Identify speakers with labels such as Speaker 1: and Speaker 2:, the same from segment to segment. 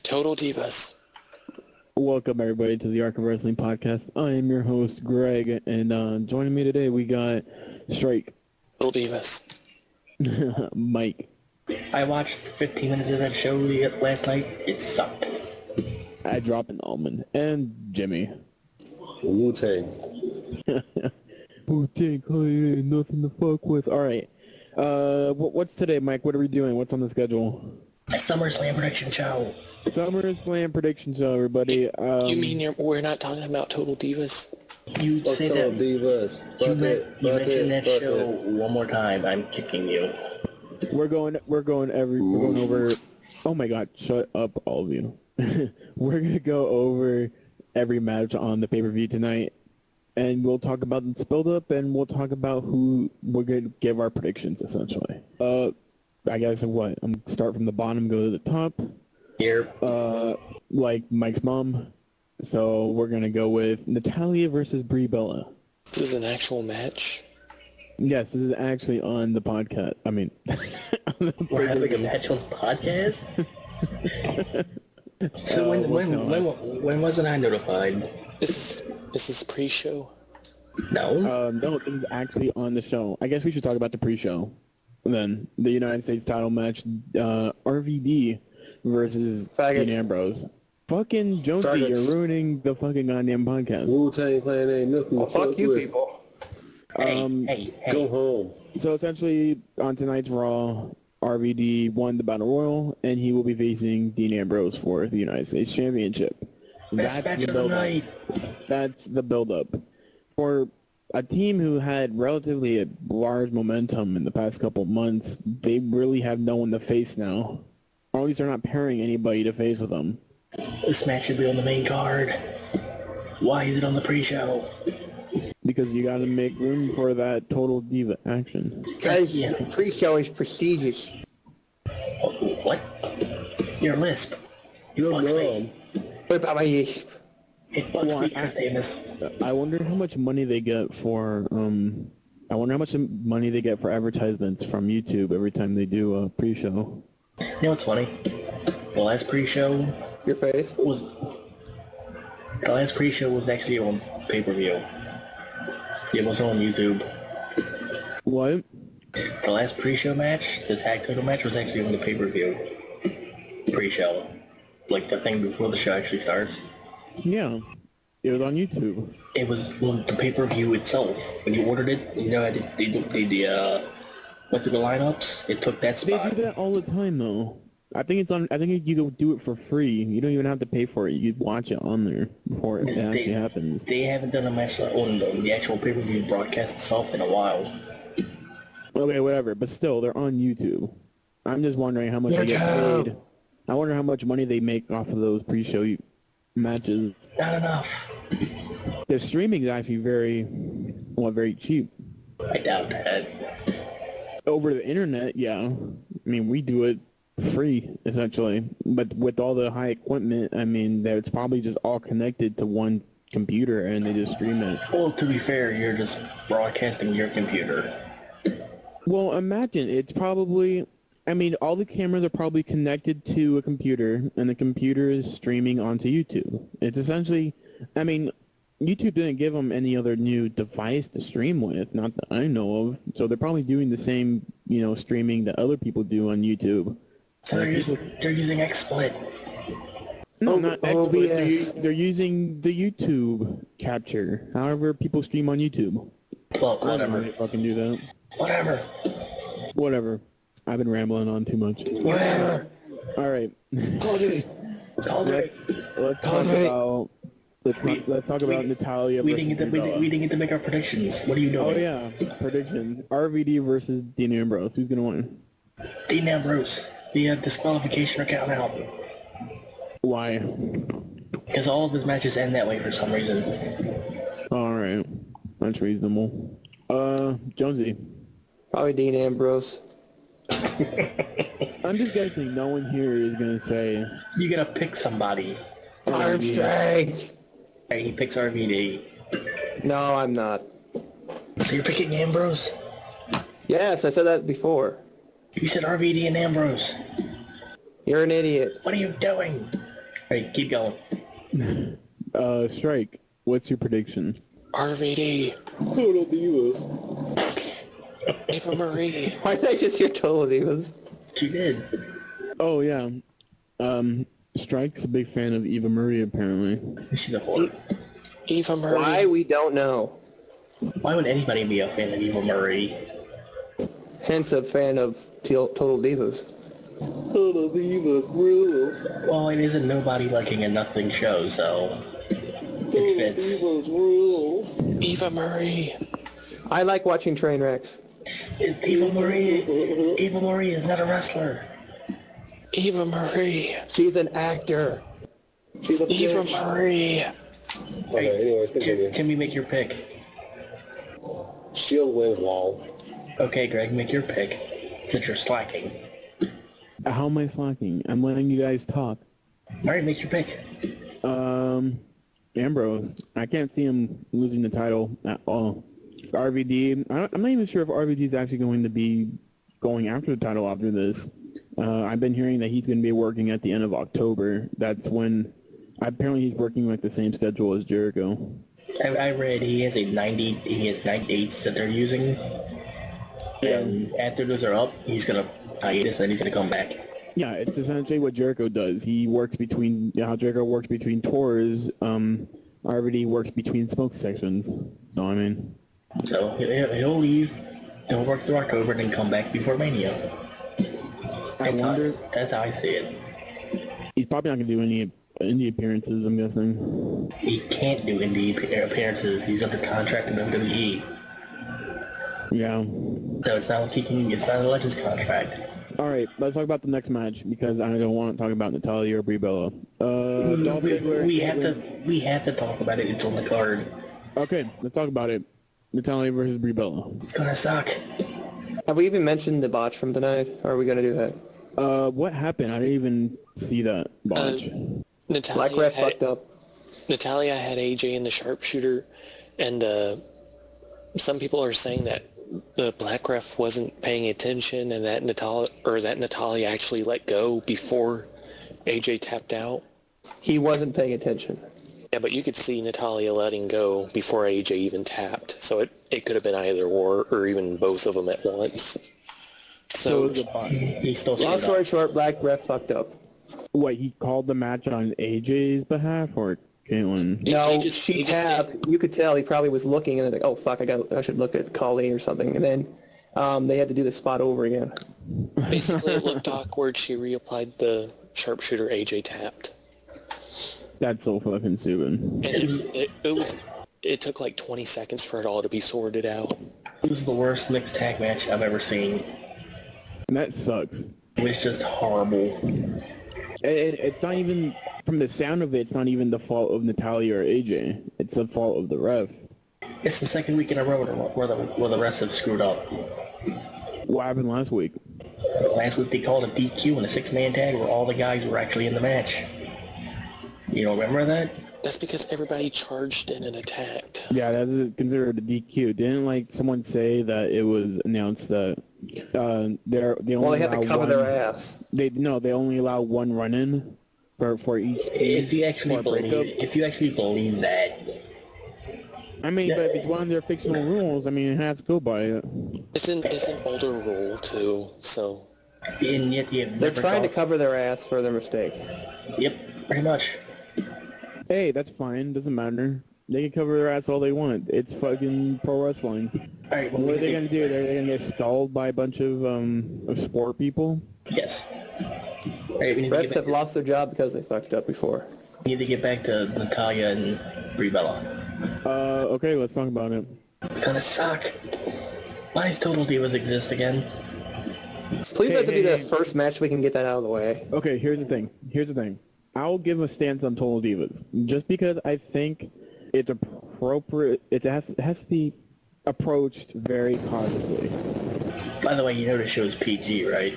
Speaker 1: Total Divas.
Speaker 2: Welcome everybody to the Arc of Wrestling podcast. I am your host Greg, and joining me today we got Strike,
Speaker 1: Total Divas.
Speaker 2: Mike.
Speaker 3: I watched 15 minutes of that show last night. It sucked.
Speaker 2: I drop an almond, and Jimmy.
Speaker 4: Wu-Tang.
Speaker 2: Wu-Tang, ain't nothing to fuck with. All right. What's today, Mike? What are we doing? What's on the schedule?
Speaker 3: A SummerSlam prediction show.
Speaker 2: Summerslam prediction show, everybody.
Speaker 1: You mean we're not talking about Total Divas?
Speaker 3: You
Speaker 4: Fuck
Speaker 3: say
Speaker 4: Total
Speaker 3: that.
Speaker 4: Divas.
Speaker 3: You mention that show one more time, I'm kicking you.
Speaker 2: We're going over. Oh my God! Shut up, all of you. We're gonna go over every match on the pay-per-view tonight, and we'll talk about the build-up, and we'll talk about who we're gonna give our predictions. Essentially, I guess what? I'm start from the bottom, go to the top.
Speaker 3: Here.
Speaker 2: Like Mike's mom. So we're gonna go with Natalya versus Brie Bella.
Speaker 1: This is an actual match?
Speaker 2: Yes, this is actually on the podcast. I mean,
Speaker 3: We're having a match on the podcast? So when wasn't I notified?
Speaker 1: This is pre-show?
Speaker 3: No.
Speaker 2: No, this is actually on the show. I guess we should talk about the pre-show. Then the United States title match, RVD versus Dean Ambrose. Fucking Jonesy, you're ruining the fucking goddamn podcast.
Speaker 4: Wu-Tang Clan ain't nothing to fuck
Speaker 5: you
Speaker 4: with.
Speaker 5: people.
Speaker 3: Hey.
Speaker 4: Go home.
Speaker 2: So essentially, on tonight's Raw, RVD won the Battle Royal, and he will be facing Dean Ambrose for the United States Championship.
Speaker 3: Best match of the night.
Speaker 2: That's the build-up. For a team who had relatively a large momentum in the past couple of months, they really have no one to face now. Or at least they're not pairing anybody to face with them.
Speaker 3: This match should be on the main card. Why is it on the pre-show?
Speaker 2: Because you gotta make room for that Total Diva action.
Speaker 5: Guys, pre-show is prestigious.
Speaker 3: What? Your lisp.
Speaker 4: You're
Speaker 3: bugs
Speaker 4: dumb.
Speaker 3: me.
Speaker 5: What about my yeast?
Speaker 3: It bugs
Speaker 2: Well,
Speaker 3: me, Chris Davis.
Speaker 2: I wonder how much money they get for advertisements from YouTube every time they do a pre-show.
Speaker 3: You know what's funny? The last pre-show
Speaker 5: Your face?
Speaker 3: was actually on pay-per-view. It was on YouTube.
Speaker 2: What?
Speaker 3: The last pre-show match, the tag title match, was actually on the pay-per-view. Pre-show. Like the thing before the show actually starts.
Speaker 2: Yeah. It was on YouTube.
Speaker 3: It was on the pay-per-view itself. When you ordered it, you know, they went through the lineups, it took that
Speaker 2: They
Speaker 3: spot.
Speaker 2: do that all the time though. I think you can do it for free. You don't even have to pay for it. You watch it on there before it actually happens.
Speaker 3: They haven't done a match on the actual pay-per-view broadcast itself in a while.
Speaker 2: Okay, whatever. But still, they're on YouTube. I'm just wondering how much they get paid. I wonder how much money they make off of those pre-show matches.
Speaker 3: Not enough.
Speaker 2: The streaming is actually very cheap.
Speaker 3: I doubt that.
Speaker 2: Over the internet, yeah. I mean, we do it free, essentially. But with all the high equipment, I mean, it's probably just all connected to one computer and they just stream it.
Speaker 3: Well, to be fair, you're just broadcasting your computer.
Speaker 2: Well, imagine, it's probably... I mean, all the cameras are probably connected to a computer, and the computer is streaming onto YouTube. It's essentially... I mean, YouTube didn't give them any other new device to stream with, not that I know of. So they're probably doing the same, streaming that other people do on YouTube.
Speaker 3: So they're using XSplit.
Speaker 2: No, not
Speaker 5: OBS.
Speaker 2: XSplit. They're using the YouTube capture. However, people stream on YouTube.
Speaker 3: Well,
Speaker 2: I don't
Speaker 3: whatever.
Speaker 2: really fucking do that.
Speaker 3: Whatever.
Speaker 2: I've been rambling on too much.
Speaker 5: Whatever.
Speaker 2: All right. Let's talk about Natalya
Speaker 3: We
Speaker 2: versus
Speaker 3: didn't
Speaker 2: Bella.
Speaker 3: get to make our predictions. What are you doing?
Speaker 2: Oh yeah, prediction. RVD versus Dean Ambrose. Who's gonna win?
Speaker 3: Dean Ambrose. The disqualification or count out.
Speaker 2: Why?
Speaker 3: Because all of his matches end that way for some reason.
Speaker 2: All right, that's reasonable. Jonesy.
Speaker 5: Probably Dean Ambrose.
Speaker 2: I'm just guessing. No one here is gonna say.
Speaker 3: You gotta pick somebody.
Speaker 5: Arm strength.
Speaker 3: Hey, he picks RVD.
Speaker 5: No, I'm not.
Speaker 3: So you're picking Ambrose?
Speaker 5: Yes, I said that before.
Speaker 3: You said RVD and Ambrose.
Speaker 5: You're an idiot.
Speaker 3: What are you doing? Hey, keep going.
Speaker 2: Strike, what's your prediction?
Speaker 1: RVD.
Speaker 4: Total Divas.
Speaker 1: Eva Marie.
Speaker 5: Why did I just hear Total Divas?
Speaker 3: She did.
Speaker 2: Oh, yeah. Strike's a big fan of Eva Marie, apparently.
Speaker 3: She's a whore.
Speaker 1: Eva Marie.
Speaker 5: Why, we don't know.
Speaker 3: Why would anybody be a fan of Eva Marie?
Speaker 5: Hence a fan of Total Divas.
Speaker 4: Total Divas rules.
Speaker 3: Well, it isn't nobody liking a nothing show, so it fits.
Speaker 4: Divas rules.
Speaker 1: Eva Marie.
Speaker 5: I like watching train wrecks.
Speaker 3: It's Eva Marie. Eva Marie is not a wrestler.
Speaker 1: Eva Marie.
Speaker 5: She's an actor.
Speaker 4: She's a
Speaker 1: Eva
Speaker 4: bitch.
Speaker 1: Marie.
Speaker 4: Okay, anyways, continue.
Speaker 3: Timmy, make your pick.
Speaker 4: Shield wins, lol.
Speaker 3: Okay, Greg, make your pick. Since you're slacking.
Speaker 2: How am I slacking? I'm letting you guys talk.
Speaker 3: Alright, make your pick.
Speaker 2: Ambrose. I can't see him losing the title at all. RVD. I'm not even sure if RVD is actually going to be going after the title after this. I've been hearing that he's going to be working at the end of October. That's when... Apparently he's working like the same schedule as Jericho.
Speaker 3: I read he has 90 dates that they're using. And after those are up, he's gonna hiatus and he's gonna come back.
Speaker 2: Yeah, it's essentially what Jericho does. He works between... how Jericho works between tours, RVD works between smoke sections. So, I mean...
Speaker 3: So he'll leave, he'll work through October and then come back before Mania. That's how I see it.
Speaker 2: He's probably not going to do any indie appearances, I'm guessing.
Speaker 3: He can't do indie appearances. He's under contract in WWE.
Speaker 2: Yeah.
Speaker 3: So it's not like it's not a Legends contract.
Speaker 2: Alright, let's talk about the next match, because I don't want to talk about Natalya or Brie Bella.
Speaker 3: We have to talk about it. It's on the card.
Speaker 2: Okay, let's talk about it. Natalya versus Brie Bella.
Speaker 3: It's gonna suck.
Speaker 5: Have we even mentioned the botch from tonight? Or are we going to do that?
Speaker 2: What happened? I didn't even see that botch.
Speaker 5: Black Ref fucked up.
Speaker 1: Natalia had AJ in the sharpshooter, and some people are saying that the Black Ref wasn't paying attention, and that Natalia actually let go before AJ tapped out.
Speaker 5: He wasn't paying attention.
Speaker 1: Yeah, but you could see Natalia letting go before AJ even tapped, so it could have been either or even both of them at once.
Speaker 2: So it was a botch.
Speaker 3: He's still
Speaker 5: Long story short, Black Ref fucked up.
Speaker 2: What, he called the match on AJ's behalf, or Caitlyn?
Speaker 5: No,
Speaker 1: he
Speaker 5: she
Speaker 1: just
Speaker 5: tapped. You could tell he probably was looking and then like, oh fuck, I should look at Colleen or something. And then they had to do the spot over again.
Speaker 1: Basically, it looked awkward. She reapplied the sharpshooter AJ tapped.
Speaker 2: That's so fucking stupid.
Speaker 1: And it took like 20 seconds for it all to be sorted out.
Speaker 3: It was the worst mixed tag match I've ever seen.
Speaker 2: And that sucks.
Speaker 3: It was just horrible.
Speaker 2: It's not even, from the sound of it, it's not even the fault of Natalya or AJ. It's the fault of the ref.
Speaker 3: It's the second week in a row where the refs have screwed up.
Speaker 2: What happened last week?
Speaker 3: Last week they called a DQ and a six-man tag where all the guys were actually in the match. You don't remember that?
Speaker 1: That's because everybody charged in and attacked.
Speaker 2: Yeah, that's considered a DQ. Didn't like someone say that it was announced that they only
Speaker 5: Well, they had to cover
Speaker 2: one,
Speaker 5: their ass.
Speaker 2: They only allow one run-in for each team.
Speaker 3: If you actually
Speaker 2: for a breakup.
Speaker 3: believe that.
Speaker 2: I mean, but if it's one of their fictional rules, I mean, you have to go by it.
Speaker 1: It's an older rule too, so.
Speaker 3: And yet you have
Speaker 5: They're
Speaker 3: never
Speaker 5: trying to
Speaker 3: thought-
Speaker 5: cover their ass for their mistake.
Speaker 3: Yep, pretty much.
Speaker 2: Hey, that's fine. Doesn't matter. They can cover their ass all they want. It's fucking pro wrestling.
Speaker 3: All right, well,
Speaker 2: What are they gonna do? They're gonna get stalled by a bunch of sport people.
Speaker 3: Yes. All right, we need,
Speaker 5: Refs have lost their job because they fucked up before.
Speaker 3: to get back to Natalya and Brie Bella.
Speaker 2: Okay, let's talk about it.
Speaker 3: It's gonna suck. Why does Total Divas exist again?
Speaker 5: Please let it be
Speaker 2: hey,
Speaker 5: the first match we can get that out of the way.
Speaker 2: Okay, here's the thing. I'll give a stance on Total Divas just because I think it's appropriate. It has to be approached very cautiously.
Speaker 3: By the way, you know the show's PG, right?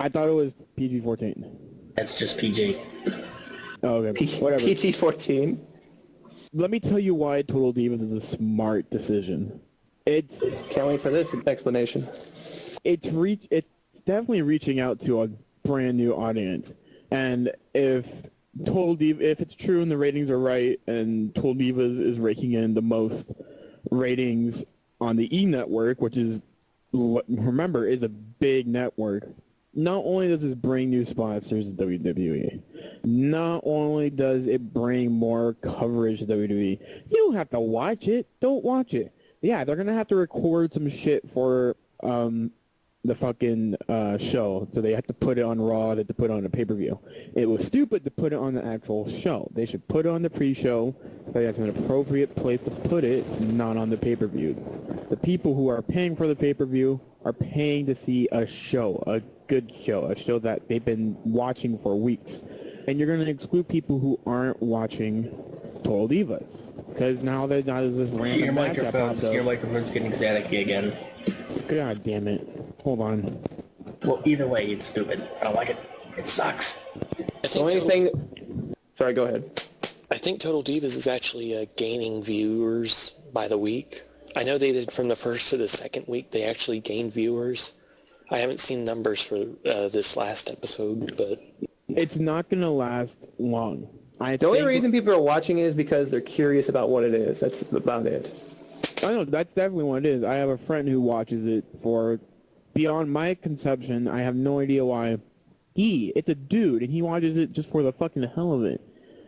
Speaker 2: I thought it was PG-14.
Speaker 3: That's just PG.
Speaker 2: Oh, okay, whatever.
Speaker 5: PG-14.
Speaker 2: Let me tell you why Total Divas is a smart decision. It's
Speaker 5: Can't wait for this explanation.
Speaker 2: definitely reaching out to a brand new audience. And if if it's true and the ratings are right, and Total Divas is raking in the most ratings on the E network, which is, remember, is a big network. Not only does this bring new sponsors to WWE, not only does it bring more coverage to WWE, you don't have to watch it. Don't watch it. Yeah, they're going to have to record some shit for the fucking show, so they have to put it on Raw, they have to put it on a pay-per-view. It was stupid to put it on the actual show. They should put it on the pre-show, but that's an appropriate place to put it, not on the pay-per-view. The people who are paying for the pay-per-view are paying to see a show, a good show, a show that they've been watching for weeks. And you're going to exclude people who aren't watching Total Divas, because now there's this random matchup.
Speaker 3: Your microphone's getting staticky again.
Speaker 2: God damn it. Hold on.
Speaker 3: Well, either way, it's stupid. I don't like it. It sucks.
Speaker 5: The only thing... Sorry, go ahead.
Speaker 1: I think Total Divas is actually gaining viewers by the week. I know they did from the first to the second week. They actually gained viewers. I haven't seen numbers for this last episode, but...
Speaker 2: It's not going to last long.
Speaker 5: The only reason people are watching it is because they're curious about what it is. That's about it.
Speaker 2: I know, that's definitely what it is. I have a friend who watches it for... Beyond my conception, I have no idea why. It's a dude, and he watches it just for the fucking hell of it.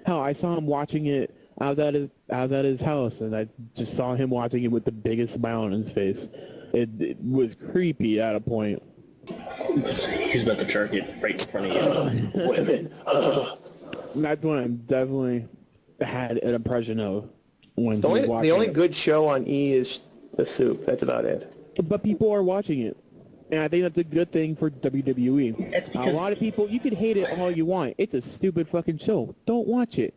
Speaker 2: Hell, I saw him watching it. I was at his house, and I just saw him watching it with the biggest smile on his face. It was creepy at a point.
Speaker 3: He's about to jerk it right in front of you. Women.
Speaker 2: That's what I definitely had an impression of when
Speaker 5: the only good show on E is The Soup. That's about it.
Speaker 2: But people are watching it. And I think that's a good thing for WWE.
Speaker 3: It's because
Speaker 2: a lot of people, you can hate it all you want. It's a stupid fucking show. Don't watch it.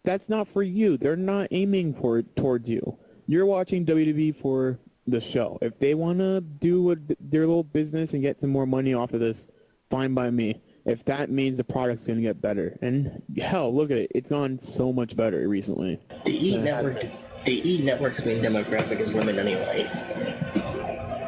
Speaker 2: That's not for you. They're not aiming for it towards you. You're watching WWE for the show. If they want to do their little business and get some more money off of this, fine by me. If that means the product's going to get better. And hell, look at it. It's gone so much better recently.
Speaker 3: The E Network's main demographic is women anyway.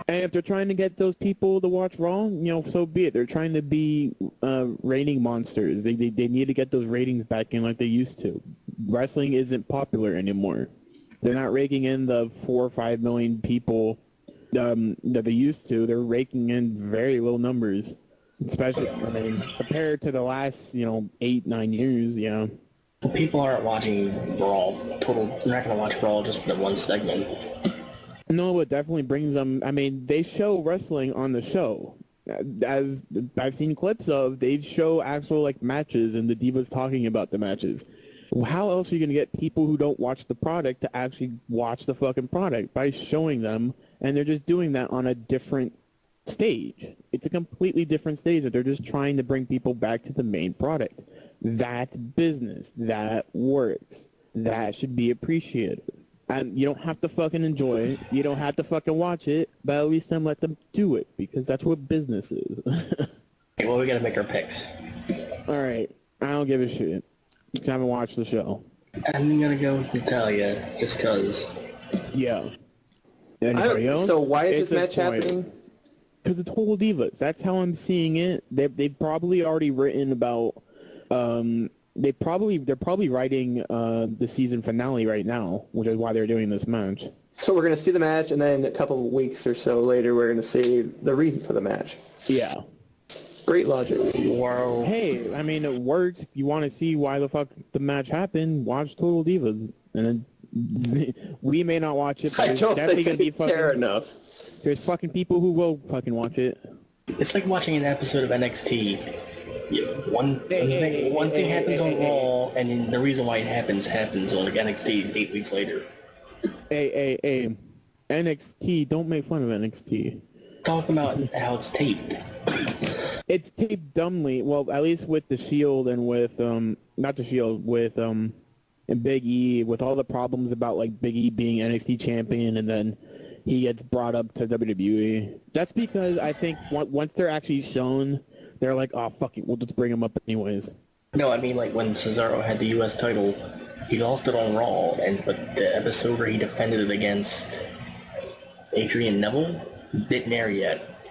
Speaker 2: And if they're trying to get those people to watch Raw, so be it. They're trying to be rating monsters. They need to get those ratings back in like they used to. Wrestling isn't popular anymore. They're not raking in the 4 or 5 million people that they used to. They're raking in very low numbers, especially compared to the last 8, 9 years. Yeah.
Speaker 3: Well, people aren't watching Raw. They're not going to watch Raw just for the one segment.
Speaker 2: No, it definitely brings them. I mean, they show wrestling on the show. As I've seen clips of, they show actual matches and the divas talking about the matches. How else are you going to get people who don't watch the product to actually watch the fucking product? By showing them, and they're just doing that on a different stage. It's a completely different stage that they're just trying to bring people back to the main product. That's business. That works. That should be appreciated. And you don't have to fucking enjoy it. You don't have to fucking watch it, but at least then let them do it, because that's what business is.
Speaker 3: Well, we gotta make our picks.
Speaker 2: Alright, I don't give a shit. You haven't watched the show.
Speaker 3: I'm gonna go with Natalia, just cause.
Speaker 2: Yeah. Anybody else?
Speaker 5: So why is this match happening?
Speaker 2: Because it's Total Divas. That's how I'm seeing it. They've probably already written about... They're probably writing the season finale right now, which is why they're doing this match.
Speaker 5: So we're going to see the match, and then a couple of weeks or so later, we're going to see the reason for the match.
Speaker 2: Yeah.
Speaker 5: Great logic.
Speaker 3: Wow.
Speaker 2: Hey, I mean, it works. If you want to see why the fuck the match happened, watch Total Divas. And then, we may not watch it, but
Speaker 5: I
Speaker 2: there's
Speaker 5: don't
Speaker 2: definitely
Speaker 5: think
Speaker 2: going to be
Speaker 5: they care enough.
Speaker 2: There's fucking people who will fucking watch it.
Speaker 3: It's like watching an episode of NXT. Yeah, one thing happens on Raw, and then the reason why it happens on NXT 8 weeks later.
Speaker 2: Hey, NXT, don't make fun of NXT.
Speaker 3: Talk about how it's taped.
Speaker 2: It's taped dumbly. Well, at least with the Shield and with not the Shield, with and Big E, with all the problems about Big E being NXT champion and then he gets brought up to WWE. That's because I think once they're actually shown, they're like, oh, fuck it, we'll just bring him up anyways.
Speaker 3: No, I mean, when Cesaro had the U.S. title, he lost it on Raw, but the episode where he defended it against Adrian Neville didn't air yet.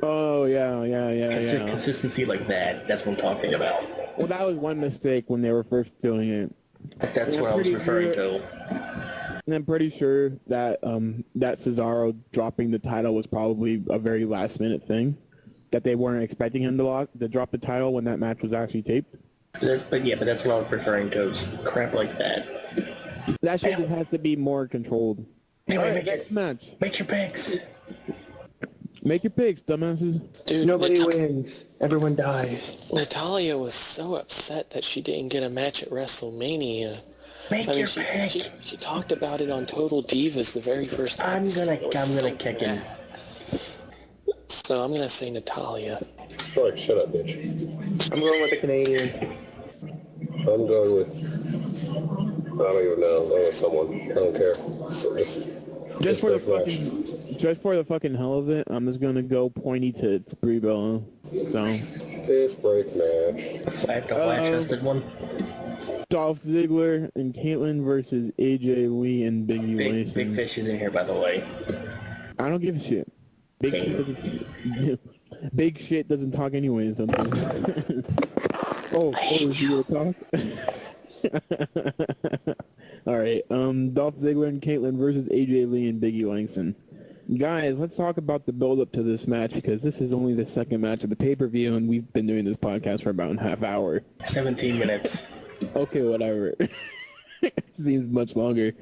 Speaker 2: Oh, yeah.
Speaker 3: Consistency like that. That's what I'm talking about.
Speaker 2: Well, that was one mistake when they were first doing it.
Speaker 3: That's what I was referring to.
Speaker 2: And I'm pretty sure that that Cesaro dropping the title was probably a very last-minute thing. That they weren't expecting him to drop the title when that match was actually taped.
Speaker 3: But that's what I was referring to. Is crap like that.
Speaker 2: That shit just has to be more controlled.
Speaker 3: Anyway,
Speaker 2: All right, next match.
Speaker 3: Make your picks.
Speaker 2: Make your picks, dumbasses.
Speaker 1: Dude,
Speaker 5: Nobody wins. Everyone dies.
Speaker 1: Natalia was so upset that she didn't get a match at WrestleMania. She talked about it on Total Divas the very first time.
Speaker 3: I'm gonna kick in.
Speaker 1: So I'm gonna say Natalia.
Speaker 4: Stark, shut up, bitch.
Speaker 5: I'm going with the Canadian.
Speaker 4: I'm going with... I don't even know. I'm going with someone. I don't care. So
Speaker 2: Just for the fucking hell of it, I'm just gonna go pointy tits, Brie Bella. So.
Speaker 4: Piss break match.
Speaker 3: The flat-chested one.
Speaker 2: Dolph Ziggler and Caitlyn versus AJ Lee and Big E. Langston.
Speaker 3: Big Fish is in here, by the way.
Speaker 2: I don't give a shit. Big shit doesn't talk anyways. Oh, is he gonna talk? All right. Dolph Ziggler and Caitlyn versus AJ Lee and Big E. Langston. Guys, let's talk about the build-up to this match because this is only the second match of the pay-per-view, and we've been doing this podcast for about a half hour.
Speaker 3: 17 minutes.
Speaker 2: Okay, whatever. Seems much longer.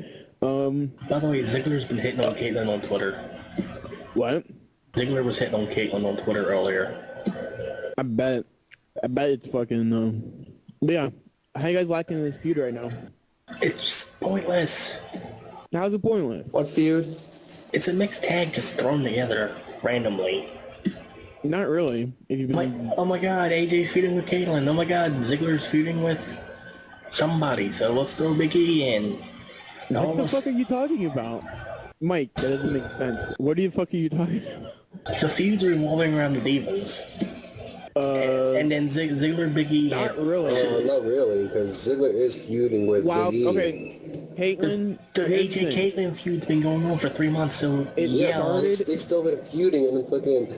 Speaker 3: By the way, Ziggler's been hitting on Caitlyn on Twitter.
Speaker 2: What?
Speaker 3: Ziggler was hitting on Caitlyn on Twitter earlier.
Speaker 2: I bet it's fucking. But yeah, how you guys liking this feud right now?
Speaker 3: It's pointless.
Speaker 2: How's it pointless?
Speaker 5: What feud?
Speaker 3: It's a mixed tag just thrown together randomly.
Speaker 2: Not really. If you've been...
Speaker 3: Oh my god, AJ's feuding with Caitlyn. Oh my god, Ziggler's feuding with somebody. So let's throw Big E in.
Speaker 2: What the fuck are you talking about? Mike, that doesn't make sense. What the fuck are you talking about?
Speaker 3: The feud's revolving around the Divas. And then Ziggler and Big E.
Speaker 2: Not really.
Speaker 4: Not really, because Ziggler is feuding with Big E.
Speaker 2: Okay. Caitlyn...
Speaker 3: The AJ Caitlyn feud's been going on for 3 months, so
Speaker 4: They've still been feuding, and then fucking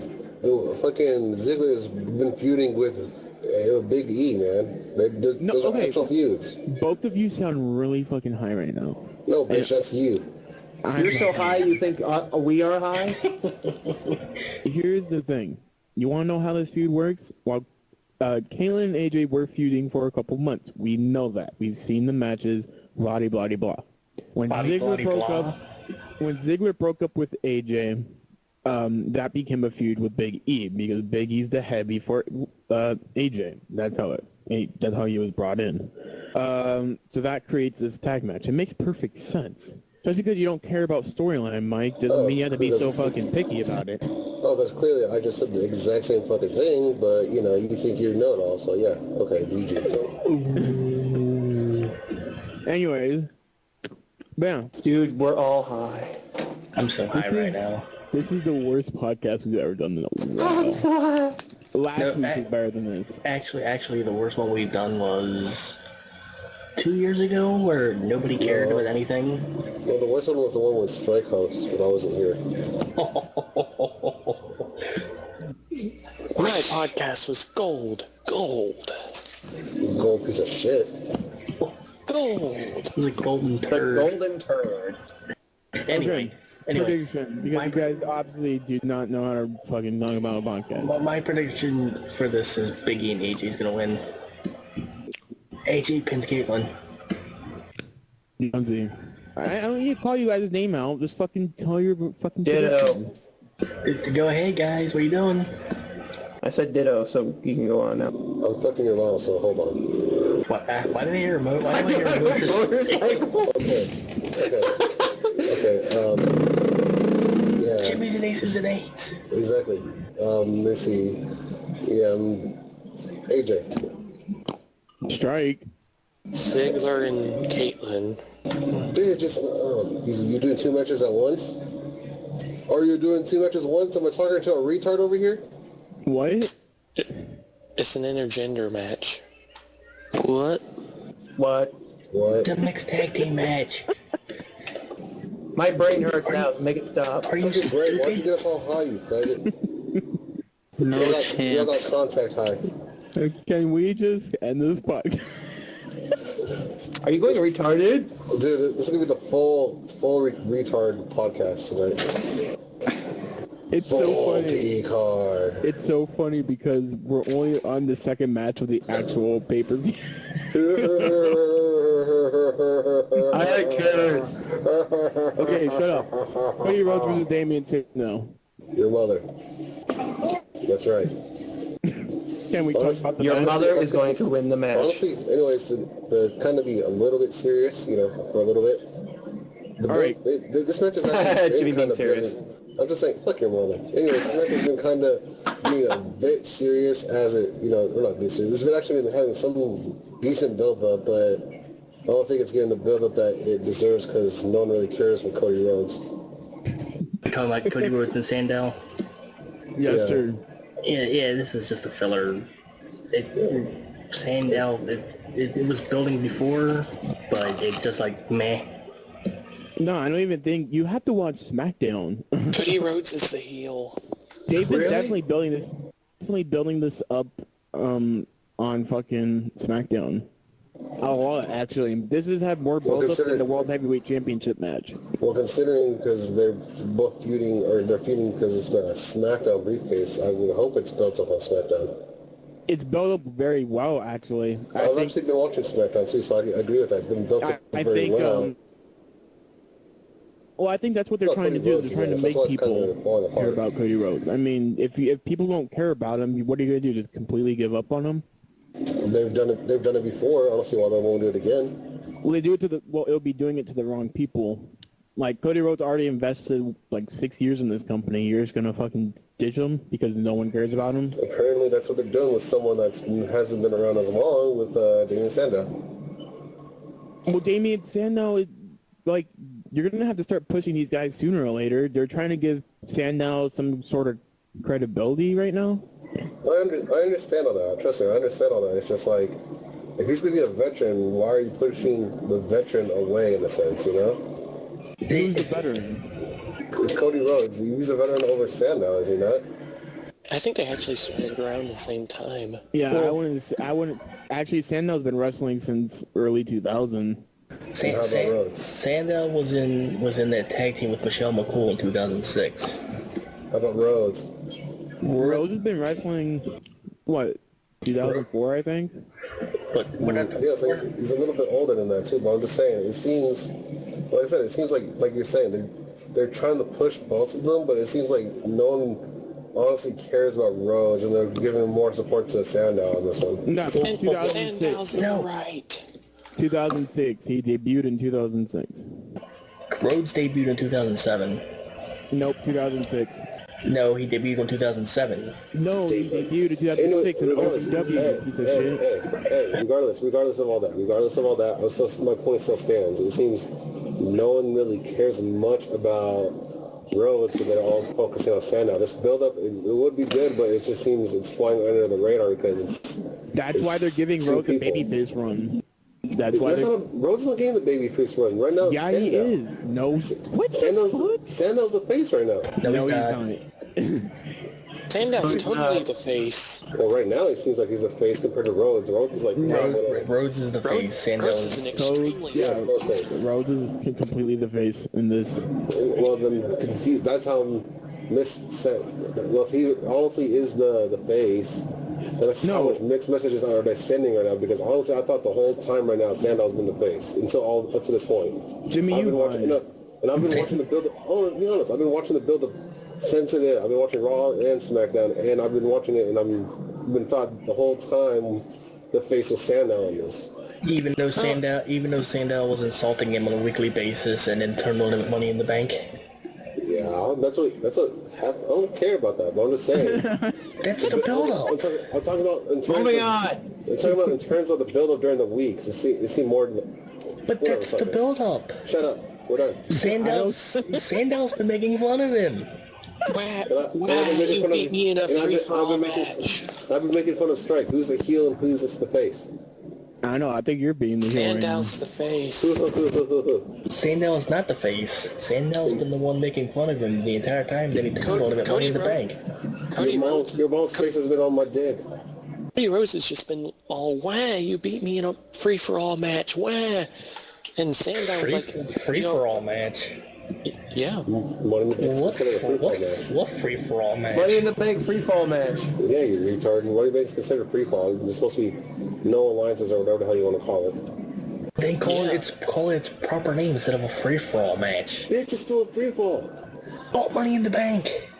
Speaker 4: Ziggler's been feuding with Big E, man. Those are actual feuds.
Speaker 2: Both of you sound really fucking high right now.
Speaker 4: No, bitch, that's you.
Speaker 5: You're so high you think we are high?
Speaker 2: Here's the thing. You want to know how this feud works? Well, Caitlyn and AJ were feuding for a couple months. We know that. We've seen the matches, blah, blah, blah, blah. When Ziggler broke up with AJ, that became a feud with Big E because Big E's the heavy for AJ. That's how he was brought in. So that creates this tag match. It makes perfect sense. Just because you don't care about storyline, Mike, doesn't mean you have to be so fucking picky about it.
Speaker 4: Oh, because clearly I just said the exact same fucking thing, but, you know, you think you know it all, so yeah. Okay, GG.
Speaker 2: Anyways, bam.
Speaker 5: Dude, we're all high.
Speaker 3: I'm so high right now.
Speaker 2: This is the worst podcast we've ever done in a while.
Speaker 5: I'm so high.
Speaker 2: Last week was better than this.
Speaker 3: Actually, the worst one we've done was 2 years ago, where nobody cared about anything.
Speaker 4: Well, the worst one was the one with Strike House, but I wasn't here.
Speaker 1: My podcast was gold.
Speaker 4: Gold piece of shit.
Speaker 1: Gold.
Speaker 3: It was a golden turd.
Speaker 5: The golden turd.
Speaker 3: Anyway.
Speaker 2: Prediction, because you guys obviously do not know how to fucking talk about a podcast.
Speaker 3: Well, my prediction for this is Big E and AJ's gonna win. AJ pins Caitlyn.
Speaker 2: I don't need to call you guys' name out. Just fucking tell your fucking
Speaker 5: Ditto.
Speaker 3: Go ahead, guys. What are you doing?
Speaker 5: I said ditto, so you can go on now.
Speaker 4: I'm fucking your mom, so hold on.
Speaker 3: What? Why did I hear remote? Why did I hear remote?
Speaker 4: Okay, yeah.
Speaker 3: Jimmy's and Aces and Eights.
Speaker 4: Exactly. Let's see. Yeah, AJ.
Speaker 2: Strike.
Speaker 1: Ziggler and Caitlyn.
Speaker 4: Dude, just, you doing 2 matches at once? Are you doing 2 matches at once? Am I talking to a retard over here?
Speaker 2: What?
Speaker 1: It's an intergender match. What?
Speaker 5: What?
Speaker 3: The mixed tag team match.
Speaker 5: My brain hurts now. Make it stop.
Speaker 3: Are you
Speaker 4: Fucking great. Why'd you
Speaker 3: stupid?
Speaker 4: get us all high, you faggot?
Speaker 2: No
Speaker 4: You're
Speaker 2: chance.
Speaker 4: not contact high.
Speaker 2: Can we just end this podcast?
Speaker 5: Are you going retarded?
Speaker 4: Dude, this is gonna be the full retard podcast tonight.
Speaker 2: It's
Speaker 4: Full
Speaker 2: so funny.
Speaker 4: P-card.
Speaker 2: It's so funny because we're only on the second match of the actual pay-per-view.
Speaker 5: I like carrots.
Speaker 2: Okay, shut up. Cody Rhodes versus Damian Sandow.
Speaker 4: Your mother. That's right.
Speaker 2: Can we talk about the
Speaker 5: Your
Speaker 2: match?
Speaker 5: mother is going to win the match.
Speaker 4: Honestly, anyways, to kind of be a little bit serious, for a little bit.
Speaker 2: All right.
Speaker 4: This match is actually
Speaker 5: Jimmy
Speaker 4: been
Speaker 5: being
Speaker 4: kind of
Speaker 5: serious.
Speaker 4: I'm just saying, fuck your mother. Anyways, this match has been kind of being a bit serious as it, we're not being serious. It's been actually been having some decent build-up, but I don't think it's getting the build-up that it deserves because no one really cares for Cody Rhodes.
Speaker 3: You're talking about Cody Rhodes and Sandow?
Speaker 2: Yes,
Speaker 4: Yeah.
Speaker 2: sir.
Speaker 3: Yeah, this is just a filler. Sandow, it was building before, but it just like, meh.
Speaker 2: No, I don't even think you have to watch SmackDown.
Speaker 1: Cody Rhodes is the heel.
Speaker 2: They've been
Speaker 4: Really?
Speaker 2: definitely building this up on fucking SmackDown. A lot, actually. This has had more build-up than the World Heavyweight Championship match.
Speaker 4: Well, considering because they're both feuding because it's the SmackDown briefcase, I would hope it's built up on SmackDown.
Speaker 2: It's built up very well, actually.
Speaker 4: I've actually been watching SmackDown too, so I agree with that. It's been built up very well.
Speaker 2: Well, I think that's what they're trying to do. They're trying to make people care about Cody Rhodes. I mean, if people don't care about him, what are you going to do? Just completely give up on him?
Speaker 4: They've done it before. I don't see why they won't do it again.
Speaker 2: Well, they do it it'll be doing it to the wrong people. Like, Cody Rhodes already invested, 6 years in this company. You're just going to fucking ditch him because no one cares about him?
Speaker 4: Apparently that's what they're doing with someone that hasn't been around as long with Damian Sandow.
Speaker 2: Well, Damian Sandow, you're going to have to start pushing these guys sooner or later. They're trying to give Sandow some sort of credibility right now.
Speaker 4: I understand all that. Trust me, I understand all that. It's just like, if he's going to be a veteran, why are you pushing the veteran away in a sense,
Speaker 2: Who's the veteran?
Speaker 4: It's Cody Rhodes. He's a veteran over Sandow, is he not?
Speaker 1: I think they actually started around the same time.
Speaker 2: Yeah, I wouldn't. Actually, Sandow's been wrestling since early 2000.
Speaker 3: Sandow was in that tag team with Michelle McCool in 2006.
Speaker 4: How about Rhodes?
Speaker 2: Rhodes has been wrestling, 2004, I think?
Speaker 3: But
Speaker 4: Yeah, so he's a little bit older than that too, but I'm just saying, it seems, like I said, it seems like you're saying, they're trying to push both of them, but it seems like no one honestly cares about Rhodes, and they're giving more support to Sandow on this one.
Speaker 2: No,
Speaker 1: And
Speaker 2: 2006.
Speaker 1: Sandow's right.
Speaker 2: 2006. He debuted in 2006.
Speaker 3: Rhodes debuted in 2007.
Speaker 2: Nope, 2006.
Speaker 3: No, he debuted in 2007.
Speaker 2: No, he debuted in 2006 in OVW, piece of shit.
Speaker 4: Hey, regardless of all that, my point still stands. It seems no one really cares much about Rhodes, so they're all focusing on Sandow. This build-up, it would be good, but it just seems it's flying under the radar because
Speaker 2: That's why they're giving Rhodes a babyface run.
Speaker 4: Rhodes not getting the babyface run right now.
Speaker 2: Yeah,
Speaker 4: Sandow.
Speaker 2: he is. No. What
Speaker 4: Sandow's the face right now.
Speaker 3: No, he's not.
Speaker 1: Sandow's totally the face.
Speaker 4: Well, right now it seems like he's a face compared to Rhodes. Rhodes is like
Speaker 3: Rhodes is the face. Sandow
Speaker 1: Rhodes is an extremely
Speaker 4: face.
Speaker 2: Rhodes is completely the face in this.
Speaker 4: Well, then confused. That's how Well, if he honestly is the face, then that's how much mixed messages are they sending right now. Because honestly, I thought the whole time right now Sandow's been the face until up to this point.
Speaker 2: Jimmy,
Speaker 4: I've been watching the build. Oh, let's be honest. I've been watching the build up since it. I've been watching Raw and SmackDown, and I've been watching it, and I've been thought the whole time the face was Sandow in this.
Speaker 3: Even though Sandow was insulting him on a weekly basis and then turned on him at Money in the Bank.
Speaker 4: Yeah, that's what I don't care about that, but I'm just saying.
Speaker 3: That's the build-up.
Speaker 4: I'm talking about in terms in terms of the build-up during the weeks. It seemed more.
Speaker 3: But that's the build-up.
Speaker 4: Shut up. We're done.
Speaker 3: Sandow's been making fun of him.
Speaker 1: Wow, you beat me in a free-for-all match.
Speaker 4: I've been making fun of Strike. Who's the heel and who's the face?
Speaker 2: I know. I think you're being the heel.
Speaker 1: Sandow's the face.
Speaker 3: Sandow's not the face. Sandow's been the one making fun of him the entire time. Then he turned on him at Money in the Bank.
Speaker 1: Cody Rhodes,
Speaker 4: Your mom's face has been on my dick.
Speaker 1: Cody Rhodes has just been all, wah, you beat me in a free-for-all match, wah. And Sandow was like,
Speaker 3: free-for-all match.
Speaker 1: Yeah.
Speaker 4: Money in the Bank's considered a free-fall match.
Speaker 3: What free-for-all match?
Speaker 5: Money in the Bank free-fall match.
Speaker 4: Yeah, you retard. Money in the Bank's considered a free-fall. There's supposed to be no alliances or whatever the hell you want to call it.
Speaker 3: Then call it its proper name instead of a free-for-all match.
Speaker 4: Bitch, it's still a free-fall.
Speaker 3: Oh, Money in the Bank.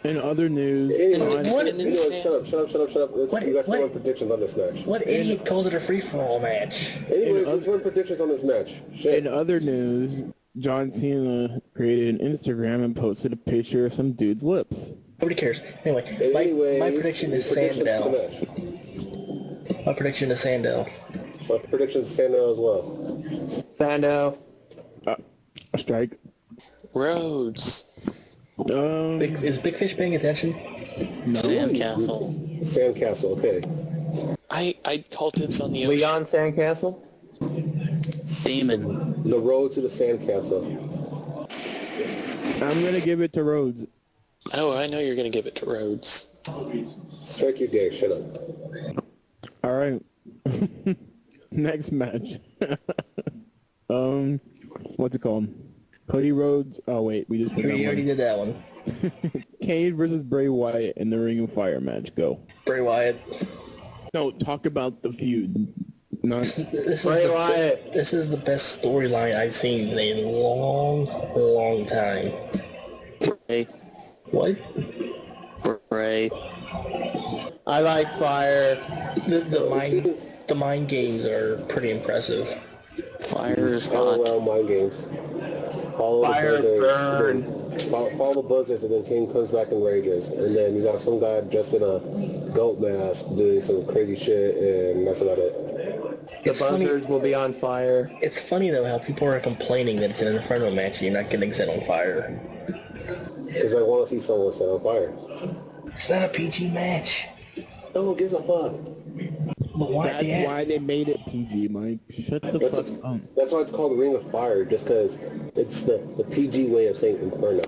Speaker 2: In other news,
Speaker 4: Shut up. You guys run predictions on this match.
Speaker 3: What idiot calls it a free-for-all match?
Speaker 4: Anyways, let's run predictions on this match. Shit.
Speaker 2: in other news, John Cena created an Instagram and posted a picture of some dude's lips.
Speaker 3: Nobody cares. Anyway, my prediction is Sandow. My prediction is Sandow.
Speaker 4: My prediction is Sandow as well.
Speaker 5: Sandow.
Speaker 2: A strike.
Speaker 1: Rhodes.
Speaker 3: Is Big Fish paying attention?
Speaker 2: No.
Speaker 1: Sandcastle.
Speaker 4: Sandcastle, okay.
Speaker 1: I call dibs on the ocean.
Speaker 5: Leon Sandcastle.
Speaker 1: Demon.
Speaker 4: The road to the Sandcastle.
Speaker 2: I'm gonna give it to Rhodes.
Speaker 1: Oh, I know you're going to give it to Rhodes.
Speaker 4: Strike your gay, shut up.
Speaker 2: All right. Next match. What's it called? Cody Rhodes. Oh wait, we just did
Speaker 3: We already did that one.
Speaker 2: Kane versus Bray Wyatt in the Ring of Fire match. Go.
Speaker 3: Bray Wyatt.
Speaker 2: No, talk about the feud. Not
Speaker 5: Bray Wyatt.
Speaker 3: This is the best storyline I've seen in a long time.
Speaker 1: Bray.
Speaker 3: What?
Speaker 1: Bray.
Speaker 5: I like fire.
Speaker 3: The mind games are pretty impressive.
Speaker 1: Fire is hot.
Speaker 4: LOL mind games. Follow
Speaker 5: Fire
Speaker 4: the buzzards.
Speaker 5: burn.
Speaker 4: Follow the buzzards, and then King comes back and rages. And then you got some guy dressed in a goat mask doing some crazy shit, and that's about it.
Speaker 5: The buzzards will be on fire.
Speaker 3: It's funny though how people are complaining that it's an Inferno match and you're not getting set on fire.
Speaker 4: Because I want to see someone set on fire.
Speaker 3: It's not a PG match.
Speaker 4: No one gives a fuck.
Speaker 3: But why?
Speaker 2: That's why they made it PG, Mike. Shut the fuck up.
Speaker 4: That's why it's called the Ring of Fire, just because it's the PG way of saying Inferno.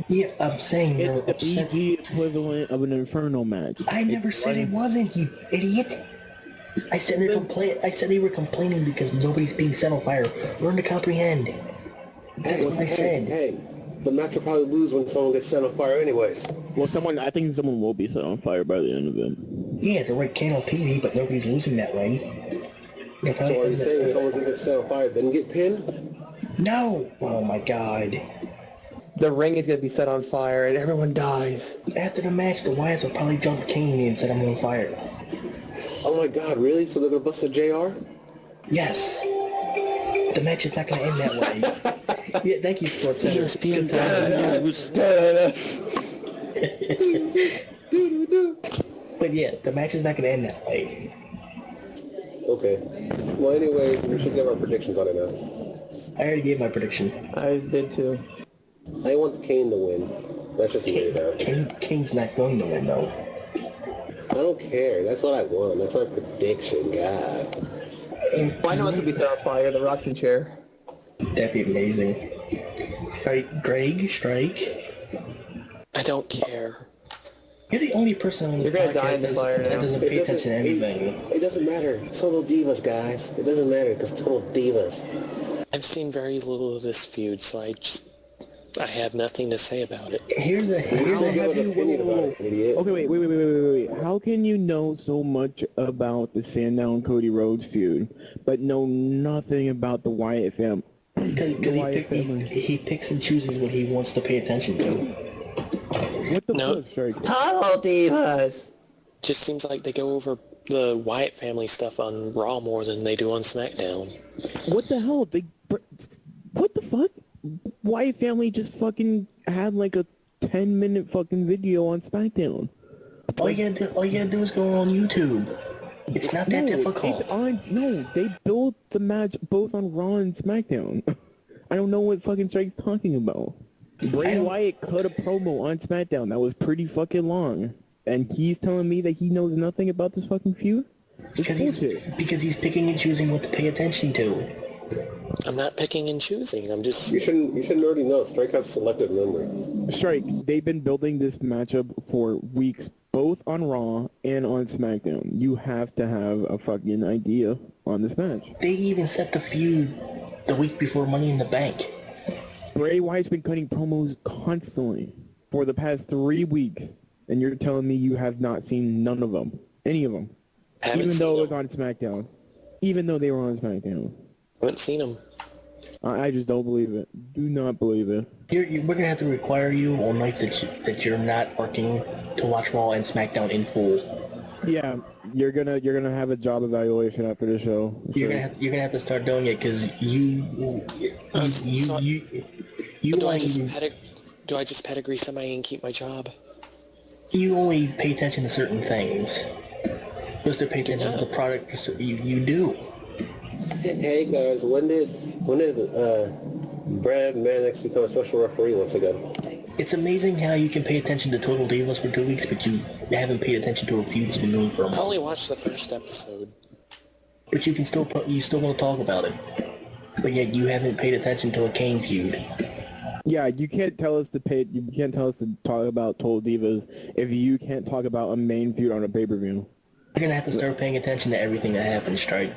Speaker 3: Yeah, I'm saying you're
Speaker 2: It's the
Speaker 3: upset.
Speaker 2: PG equivalent of an Inferno match.
Speaker 3: I never said it wasn't, you idiot. I said they were complaining because nobody's being set on fire. Learn to comprehend. That's what I said.
Speaker 4: Hey, the match will probably lose when someone gets set on fire anyways.
Speaker 2: Well, I think someone will be set on fire by the end of it.
Speaker 3: Yeah, they're right can on TV, but nobody's losing that way.
Speaker 4: So are you saying someone's going to get set on fire then get pinned?
Speaker 3: No! Oh my god.
Speaker 5: The ring is going to be set on fire and everyone dies.
Speaker 3: After the match, the Wyatts will probably jump Kane and set him on fire.
Speaker 4: Oh my god, really? So they're going to bust a JR?
Speaker 3: Yes. The match is not going to end that way. Yeah, thank you, Sports Center.
Speaker 1: ESPN
Speaker 3: But yeah, the match is not going to end that way.
Speaker 4: Okay. Well, anyways, we should give our predictions on it now.
Speaker 3: I already gave my prediction.
Speaker 5: I did too.
Speaker 4: I want Kane to win. That's just me, though.
Speaker 3: Kane's not going to win, though.
Speaker 4: I don't care. That's what I want. That's my prediction, God.
Speaker 5: Well, I know it's going to be set on fire, the rocking chair.
Speaker 3: That'd be amazing. Alright, Greg, strike.
Speaker 1: I don't care.
Speaker 3: You're the only person on this
Speaker 5: You're gonna die in the
Speaker 3: podcast
Speaker 5: fire
Speaker 3: that
Speaker 5: now.
Speaker 3: doesn't pay attention to anything.
Speaker 4: It doesn't matter. Total divas, guys. It doesn't matter because total divas.
Speaker 1: I've seen very little of this feud, so I have nothing to say about it.
Speaker 3: Here's a
Speaker 4: Give an opinion about it, idiot.
Speaker 2: Okay, wait. How can you know so much about the Sandow and Cody Rhodes feud, but know nothing about the Wyatt family?
Speaker 3: because he picks and chooses what he wants to pay attention to.
Speaker 2: What the
Speaker 1: No.
Speaker 2: fuck, Strike?
Speaker 5: Total divas.
Speaker 1: Just seems like they go over the Wyatt family stuff on Raw more than they do on SmackDown.
Speaker 2: What the hell? What the fuck? Wyatt family just fucking had like a 10-minute fucking video on SmackDown.
Speaker 3: All you gotta do is go on YouTube. It's not that difficult.
Speaker 2: They built the match both on Raw and SmackDown. I don't know what fucking Strike's talking about. Bray Wyatt cut a promo on SmackDown that was pretty fucking long. And he's telling me that he knows nothing about this fucking feud?
Speaker 3: Because he's picking and choosing what to pay attention to.
Speaker 1: I'm not picking and choosing. I'm just...
Speaker 4: You shouldn't already know. Strike has selective memory.
Speaker 2: Strike, they've been building this matchup for weeks, both on Raw and on SmackDown. You have to have a fucking idea on this match.
Speaker 3: They even set the feud the week before Money in the Bank.
Speaker 2: Bray Wyatt's been cutting promos constantly for the past 3 weeks, and you're telling me you have not seen none of them. Any of them.
Speaker 1: Haven't
Speaker 2: Even
Speaker 1: seen
Speaker 2: though it was
Speaker 1: them.
Speaker 2: on SmackDown. Even though they were on SmackDown.
Speaker 1: Haven't seen them.
Speaker 2: I just don't believe it. Do not believe it.
Speaker 3: We're gonna have to require you on nights that you're not working to watch Raw and SmackDown in full.
Speaker 2: Yeah, you're gonna have a job evaluation after the show.
Speaker 3: You're gonna have to start doing it because you
Speaker 1: Do I
Speaker 3: only
Speaker 1: just pedigree somebody and keep my job?
Speaker 3: you only pay attention to certain things. Supposed to pay attention to the product. So you do.
Speaker 4: Hey guys, when did Brad Mannix become a special referee once again?
Speaker 3: It's amazing how you can pay attention to Total Divas for 2 weeks, but you haven't paid attention to a feud that's been going for a
Speaker 1: I've
Speaker 3: month.
Speaker 1: only watched the first episode.
Speaker 3: But you can still you still want to talk about it. But yet you haven't paid attention to a Kane feud.
Speaker 2: Yeah, you can't tell us to talk about Total Divas if you can't talk about a main feud on a pay-per-view.
Speaker 3: You're gonna have to start paying attention to everything that happens, Strike.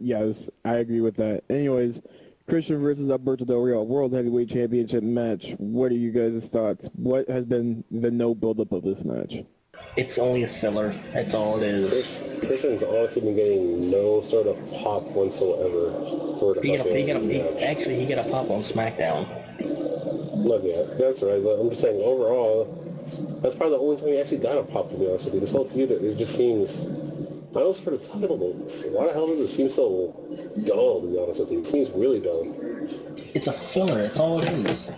Speaker 2: Yes, I agree with that. Anyways, Christian versus Alberto Del Rio World Heavyweight Championship match. What are you guys' thoughts? What has been the no build-up of this match?
Speaker 3: It's only a filler. That's all it is.
Speaker 4: Christian's honestly been getting no sort of pop whatsoever for the
Speaker 3: He got
Speaker 4: match.
Speaker 3: he got a pop on SmackDown.
Speaker 4: Look, yeah, that's right, but I'm just saying, overall, that's probably the only time he actually got a pop, to be honest with you. This whole feud, it just seems, I know it's for the title, but why the hell does it seem so dull, to be honest with you? It seems really dull.
Speaker 3: It's a filler. That's all it is.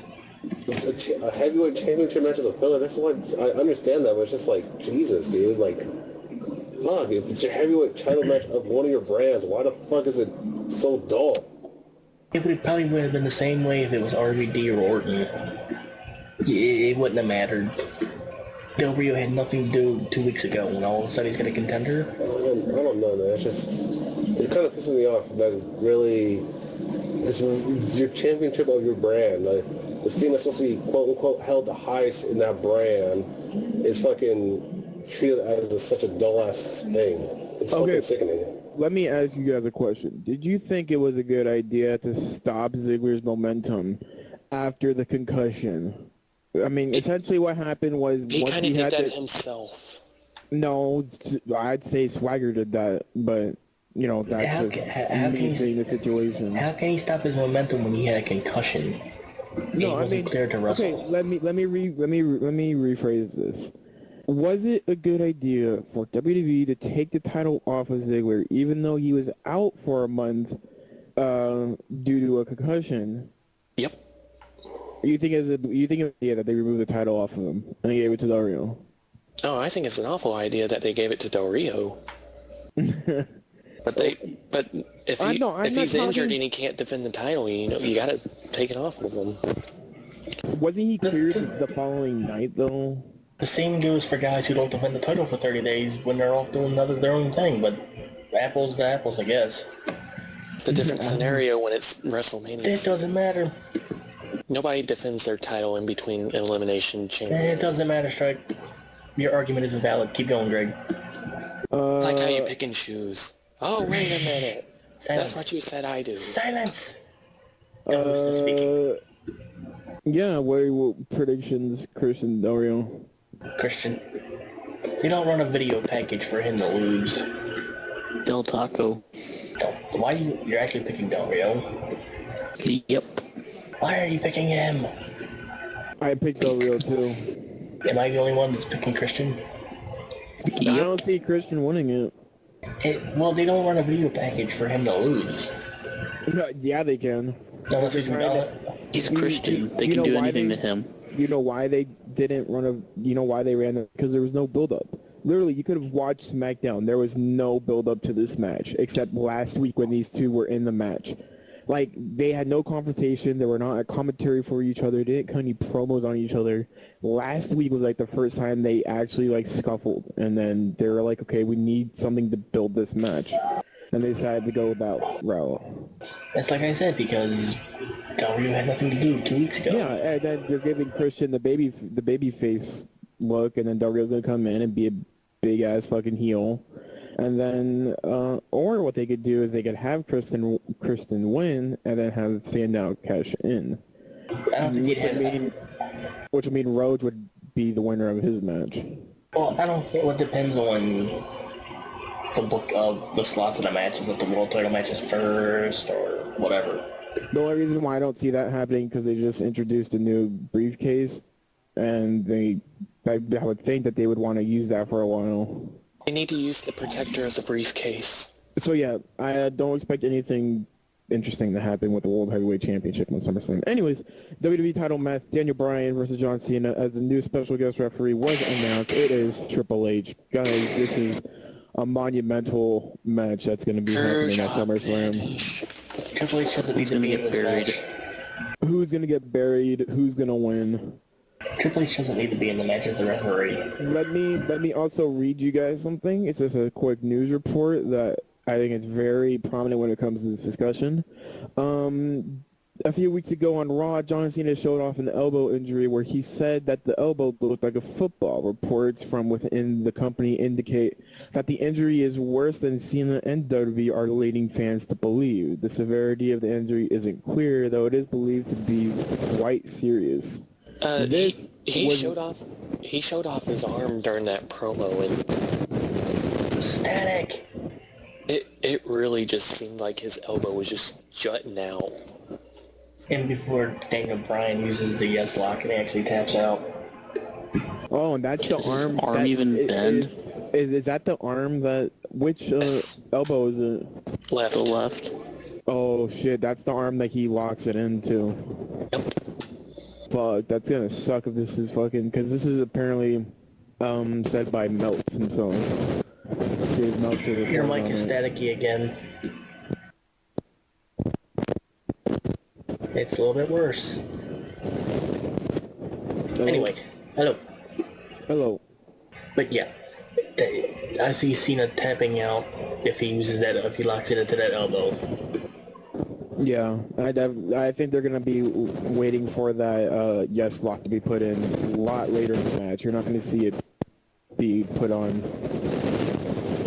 Speaker 4: A heavyweight championship match is a filler. That's what I understand that, but it's just like, Jesus, dude. Like, fuck, if it's a heavyweight title match of one of your brands, why the fuck is it so dull?
Speaker 3: It probably would have been the same way if it was RVD or Orton. It wouldn't have mattered. Del Rio had nothing to do 2 weeks ago, and all of a sudden he's got a contender.
Speaker 4: I don't know, man. It's just, it kind of pisses me off that really, it's your championship of your brand. Like, this thing that's supposed to be quote-unquote held the highest in that brand is fucking treated as such a dull-ass thing. It's fucking sickening.
Speaker 2: Let me ask you guys a question. Did you think it was a good idea to stop Ziggler's momentum after the concussion? I mean, essentially what happened was...
Speaker 1: He kind of did that
Speaker 2: to,
Speaker 1: himself.
Speaker 2: No, I'd say Swagger did that, but, you know, that's me seeing the situation.
Speaker 3: How can he stop his momentum when he had a concussion?
Speaker 2: No, I mean,
Speaker 3: cleared to wrestle.
Speaker 2: okay, let me rephrase this. Was it a good idea for WWE to take the title off of Ziggler, even though he was out for a month due to a concussion?
Speaker 1: Yep.
Speaker 2: You think it's that they removed the title off of him and they gave it to Del Rio?
Speaker 1: Oh, I think it's an awful idea that they gave it to Del Rio. But if he's injured and he can't defend the title, you got to take it off of him.
Speaker 2: Wasn't he cleared the following night though?
Speaker 3: The same goes for guys who don't defend the title for 30 days when they're off doing their own thing, but apples to apples, I guess.
Speaker 1: It's a different scenario when it's WrestleMania.
Speaker 3: It doesn't matter.
Speaker 1: Nobody defends their title in between Elimination Chamber.
Speaker 3: It doesn't matter, Strike. Your argument isn't valid. Keep going, Greg.
Speaker 1: It's like how you pick and choose. Oh, wait a minute.
Speaker 3: Silence.
Speaker 1: That's what you said I do.
Speaker 3: Silence! Who's the speaking?
Speaker 2: Yeah, what predictions, Christian Del Rio?
Speaker 3: Christian. You don't run a video package for him to lose.
Speaker 6: Del Taco.
Speaker 3: Why you're actually picking Del Rio?
Speaker 6: Yep.
Speaker 3: Why are you picking him?
Speaker 2: I picked Del Rio too.
Speaker 3: Am I the only one that's picking Christian?
Speaker 2: I don't see Christian winning it.
Speaker 3: Well, they don't run a video package for him to lose.
Speaker 2: Yeah, they can.
Speaker 3: Unless he's
Speaker 6: He's Christian. They can do anything to him.
Speaker 2: You know why they didn't run you know why they ran it? Because there was no build-up. Literally, you could have watched SmackDown. There was no build-up to this match, except last week when these two were in the match. Like, they had no confrontation. They were not a commentary for each other. They didn't cut any promos on each other. Last week was, like, the first time they actually, like, scuffled. And then they were like, okay, we need something to build this match. and they decided to go that route.
Speaker 3: That's like I said, because Del Rio had nothing to do 2 weeks ago.
Speaker 2: Yeah, and then you're giving Christian the baby face look, and then Del Rio's gonna come in and be a big ass fucking heel. And then, or what they could do is they could have Kristen win, and then have Sandow cash in.
Speaker 3: I don't think
Speaker 2: Which would mean Rhodes would be the winner of his match.
Speaker 3: Well, I don't think. Well, it depends on the book of the slots of the matches. If the world title match is first or whatever.
Speaker 2: The only reason why I don't see that happening because they just introduced a new briefcase, and I would think that they would want to use that for a while.
Speaker 1: They need to use the protector of the briefcase.
Speaker 2: So yeah, I don't expect anything interesting to happen with the World Heavyweight Championship on SummerSlam. Anyways, WWE title match, Daniel Bryan versus John Cena as the new special guest referee was announced. It is Triple H. Guys, this is a monumental match that's going to be happening at SummerSlam.
Speaker 3: Triple H doesn't need to be in this match.
Speaker 2: Who's going to get buried? Who's going to win?
Speaker 3: Triple H doesn't need to be in the match as a referee.
Speaker 2: Let me also read you guys something. It's just a quick news report that I think it's very prominent when it comes to this discussion. A few weeks ago on Raw, John Cena showed off an elbow injury where he said that the elbow looked like a football. Reports from within the company indicate that the injury is worse than Cena and WWE are leading fans to believe. The severity of the injury isn't clear, though it is believed to be quite serious.
Speaker 1: He showed off his arm during that promo, and
Speaker 3: Static.
Speaker 1: It really just seemed like his elbow was just jutting out.
Speaker 3: And before Daniel Bryan uses the yes lock and he actually taps out.
Speaker 2: Oh, and that's the arm.
Speaker 6: Arm even bend?
Speaker 2: Is that the arm that? Which elbow is it?
Speaker 1: Left.
Speaker 6: The left.
Speaker 2: Oh shit, that's the arm that he locks it into. Fuck, that's gonna suck if this is fucking, because this is apparently said by Meltz himself. Dave Meltzer.
Speaker 3: Your mic is staticky again. It's a little bit worse.
Speaker 2: Hello?
Speaker 3: Anyway, hello.
Speaker 2: Hello.
Speaker 3: But yeah, I see Cena tapping out if he uses that, if he locks it into that elbow.
Speaker 2: Yeah, I think they're gonna be waiting for that yes lock to be put in a lot later in the match. You're not gonna see it be put on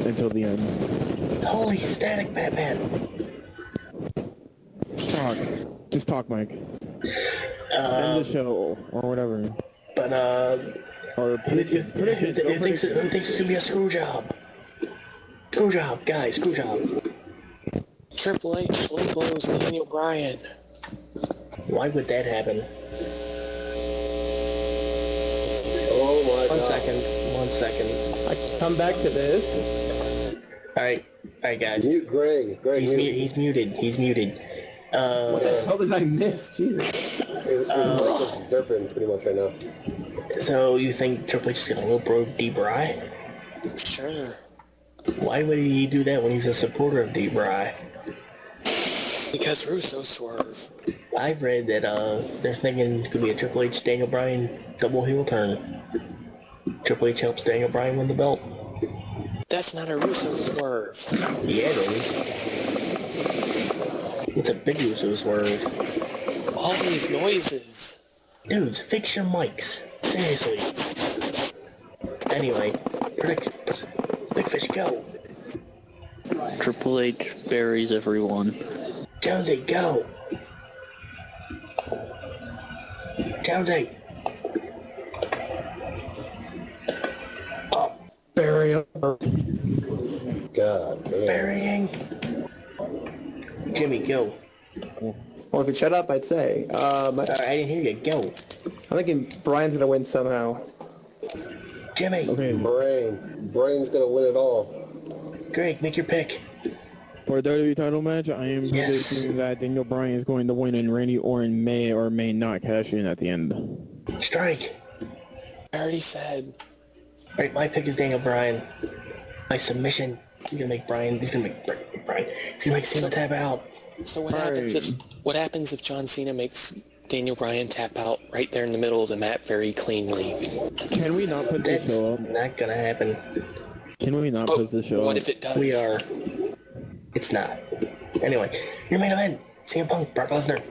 Speaker 2: until the end.
Speaker 3: Holy static, Batman!
Speaker 2: Talk. Just talk, Mike. End the show or whatever.
Speaker 3: But
Speaker 2: Or
Speaker 3: who thinks it's gonna be a screw job? Screw job, guys, screw job.
Speaker 1: Triple H slow blows Daniel Bryan.
Speaker 3: Why would that happen?
Speaker 4: Oh my
Speaker 5: One
Speaker 4: god.
Speaker 5: second. I can come back to this.
Speaker 3: Alright, guys.
Speaker 4: Mute Greg.
Speaker 3: He's muted.
Speaker 5: How did I miss? Jesus.
Speaker 4: His mic is derping pretty much right now.
Speaker 3: So you think Triple H is gonna low bro D-Bry?
Speaker 1: Sure.
Speaker 3: Why would he do that when he's a supporter of D-Bry?
Speaker 1: Because Russo swerve.
Speaker 3: I've read that they're thinking it could be a Triple H Daniel Bryan double heel turn. Triple H helps Daniel Bryan win the belt.
Speaker 1: That's not a Russo swerve.
Speaker 3: Yeah, it is. It's a big Russo swerve.
Speaker 1: All these noises.
Speaker 3: Dudes, fix your mics. Seriously. Anyway, predictions. Big Fish, go.
Speaker 6: Triple H buries everyone.
Speaker 3: Jonesy, go. Jonesy.
Speaker 5: Burial.
Speaker 4: God, man.
Speaker 3: Burying. Jimmy, go.
Speaker 5: Well, if you shut up, I'd say.
Speaker 3: I didn't hear you. Go.
Speaker 5: I'm thinking Brian's gonna win somehow.
Speaker 3: Jimmy.
Speaker 2: Okay.
Speaker 4: Brain's gonna win it all.
Speaker 3: Greg, make your pick.
Speaker 2: For the WWE title match, I am
Speaker 3: Yes.
Speaker 2: predicting that Daniel Bryan is going to win and Randy Orton may or may not cash in at the end.
Speaker 3: Strike.
Speaker 1: I already said.
Speaker 3: Alright, my pick is Daniel Bryan. My submission. He's gonna make Bryan. He's gonna make Bryan. He's gonna make Cena tap out.
Speaker 1: So what happens if John Cena makes Daniel Bryan tap out right there in the middle of the mat very cleanly?
Speaker 2: Can we not put this
Speaker 3: That's
Speaker 2: show up?
Speaker 3: not gonna happen.
Speaker 2: Can we not put this show up?
Speaker 1: What if it does?
Speaker 3: We are. It's not. Anyway, your main event, CM Punk, Brock Lesnar.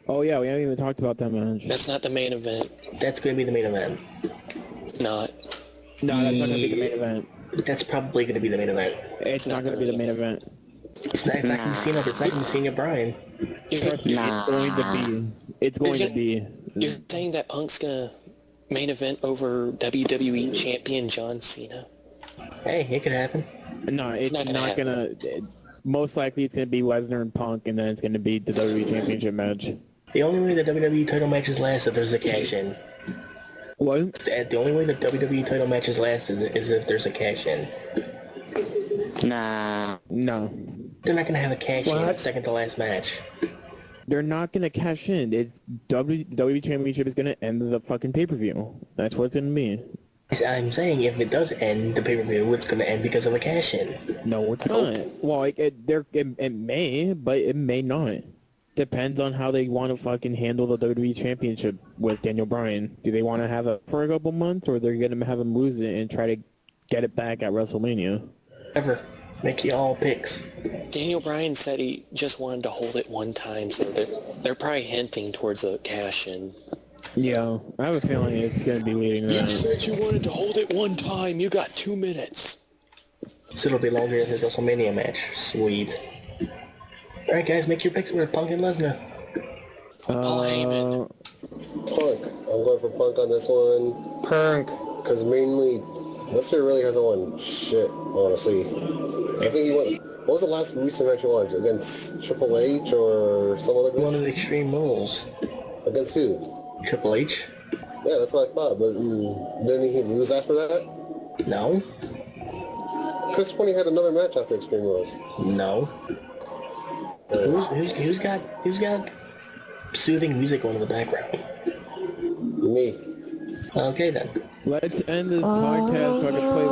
Speaker 2: Oh yeah, we haven't even talked about that match.
Speaker 1: That's not the main event.
Speaker 3: That's going to be the main event.
Speaker 1: It's not.
Speaker 2: No, that's not gonna be the main event.
Speaker 3: That's probably going to be the main event.
Speaker 2: It's not gonna be the main event.
Speaker 3: It's not going to be Cena. It's not going to be Cena Bryan.
Speaker 2: Trust me, it's going to be. It's going to be.
Speaker 1: You're saying that Punk's gonna main event over WWE champion John Cena?
Speaker 3: Hey, it could happen.
Speaker 2: No, it's
Speaker 1: not
Speaker 2: not
Speaker 1: gonna
Speaker 2: gonna. Most likely, it's gonna be Lesnar and Punk, and then it's gonna be the WWE Championship match.
Speaker 3: The only way the WWE title matches last is if there's a cash-in.
Speaker 2: What?
Speaker 3: The only way the WWE title matches last is if there's a cash-in.
Speaker 6: Nah.
Speaker 2: No,
Speaker 3: They're not going to have a cash-in
Speaker 5: What?
Speaker 3: second to last match.
Speaker 2: they're not gonna cash in. It's WWE Championship is gonna end the fucking pay-per-view. That's what it's gonna be.
Speaker 3: I'm saying if it does end the pay-per-view, it's going to end because of a cash-in.
Speaker 2: No, it's not. Well, it may, but it may not. Depends on how they want to fucking handle the WWE Championship with Daniel Bryan. Do they want to have it for a couple months, or they're gonna have him lose it and try to get it back at WrestleMania?
Speaker 3: Ever. Make you all picks.
Speaker 1: Daniel Bryan said he just wanted to hold it one time, so they're probably hinting towards a cash-in.
Speaker 2: Yeah, I have a feeling it's gonna be leading to
Speaker 1: You
Speaker 2: that.
Speaker 1: said you wanted to hold it one time. You got 2 minutes.
Speaker 3: So it'll be longer than his WrestleMania match. Sweet. Alright guys, make your picks for Punk and Lesnar.
Speaker 1: Paul Heyman.
Speaker 4: Punk. I'm going for Punk on this one.
Speaker 5: Punk.
Speaker 4: Because mainly, Lesnar really hasn't won shit, honestly. I think he won... What was the last recent match he won? Against Triple H or some other
Speaker 3: One
Speaker 4: bitch?
Speaker 3: of the Extreme Rules.
Speaker 4: Against who?
Speaker 3: Triple H?
Speaker 4: Yeah, that's what I thought, but didn't he lose after that?
Speaker 3: No.
Speaker 4: Chris Point had another match after Extreme Rules.
Speaker 3: No. Who's got soothing music on in the background?
Speaker 4: Me.
Speaker 3: Okay then.
Speaker 2: Let's end this podcast so I can play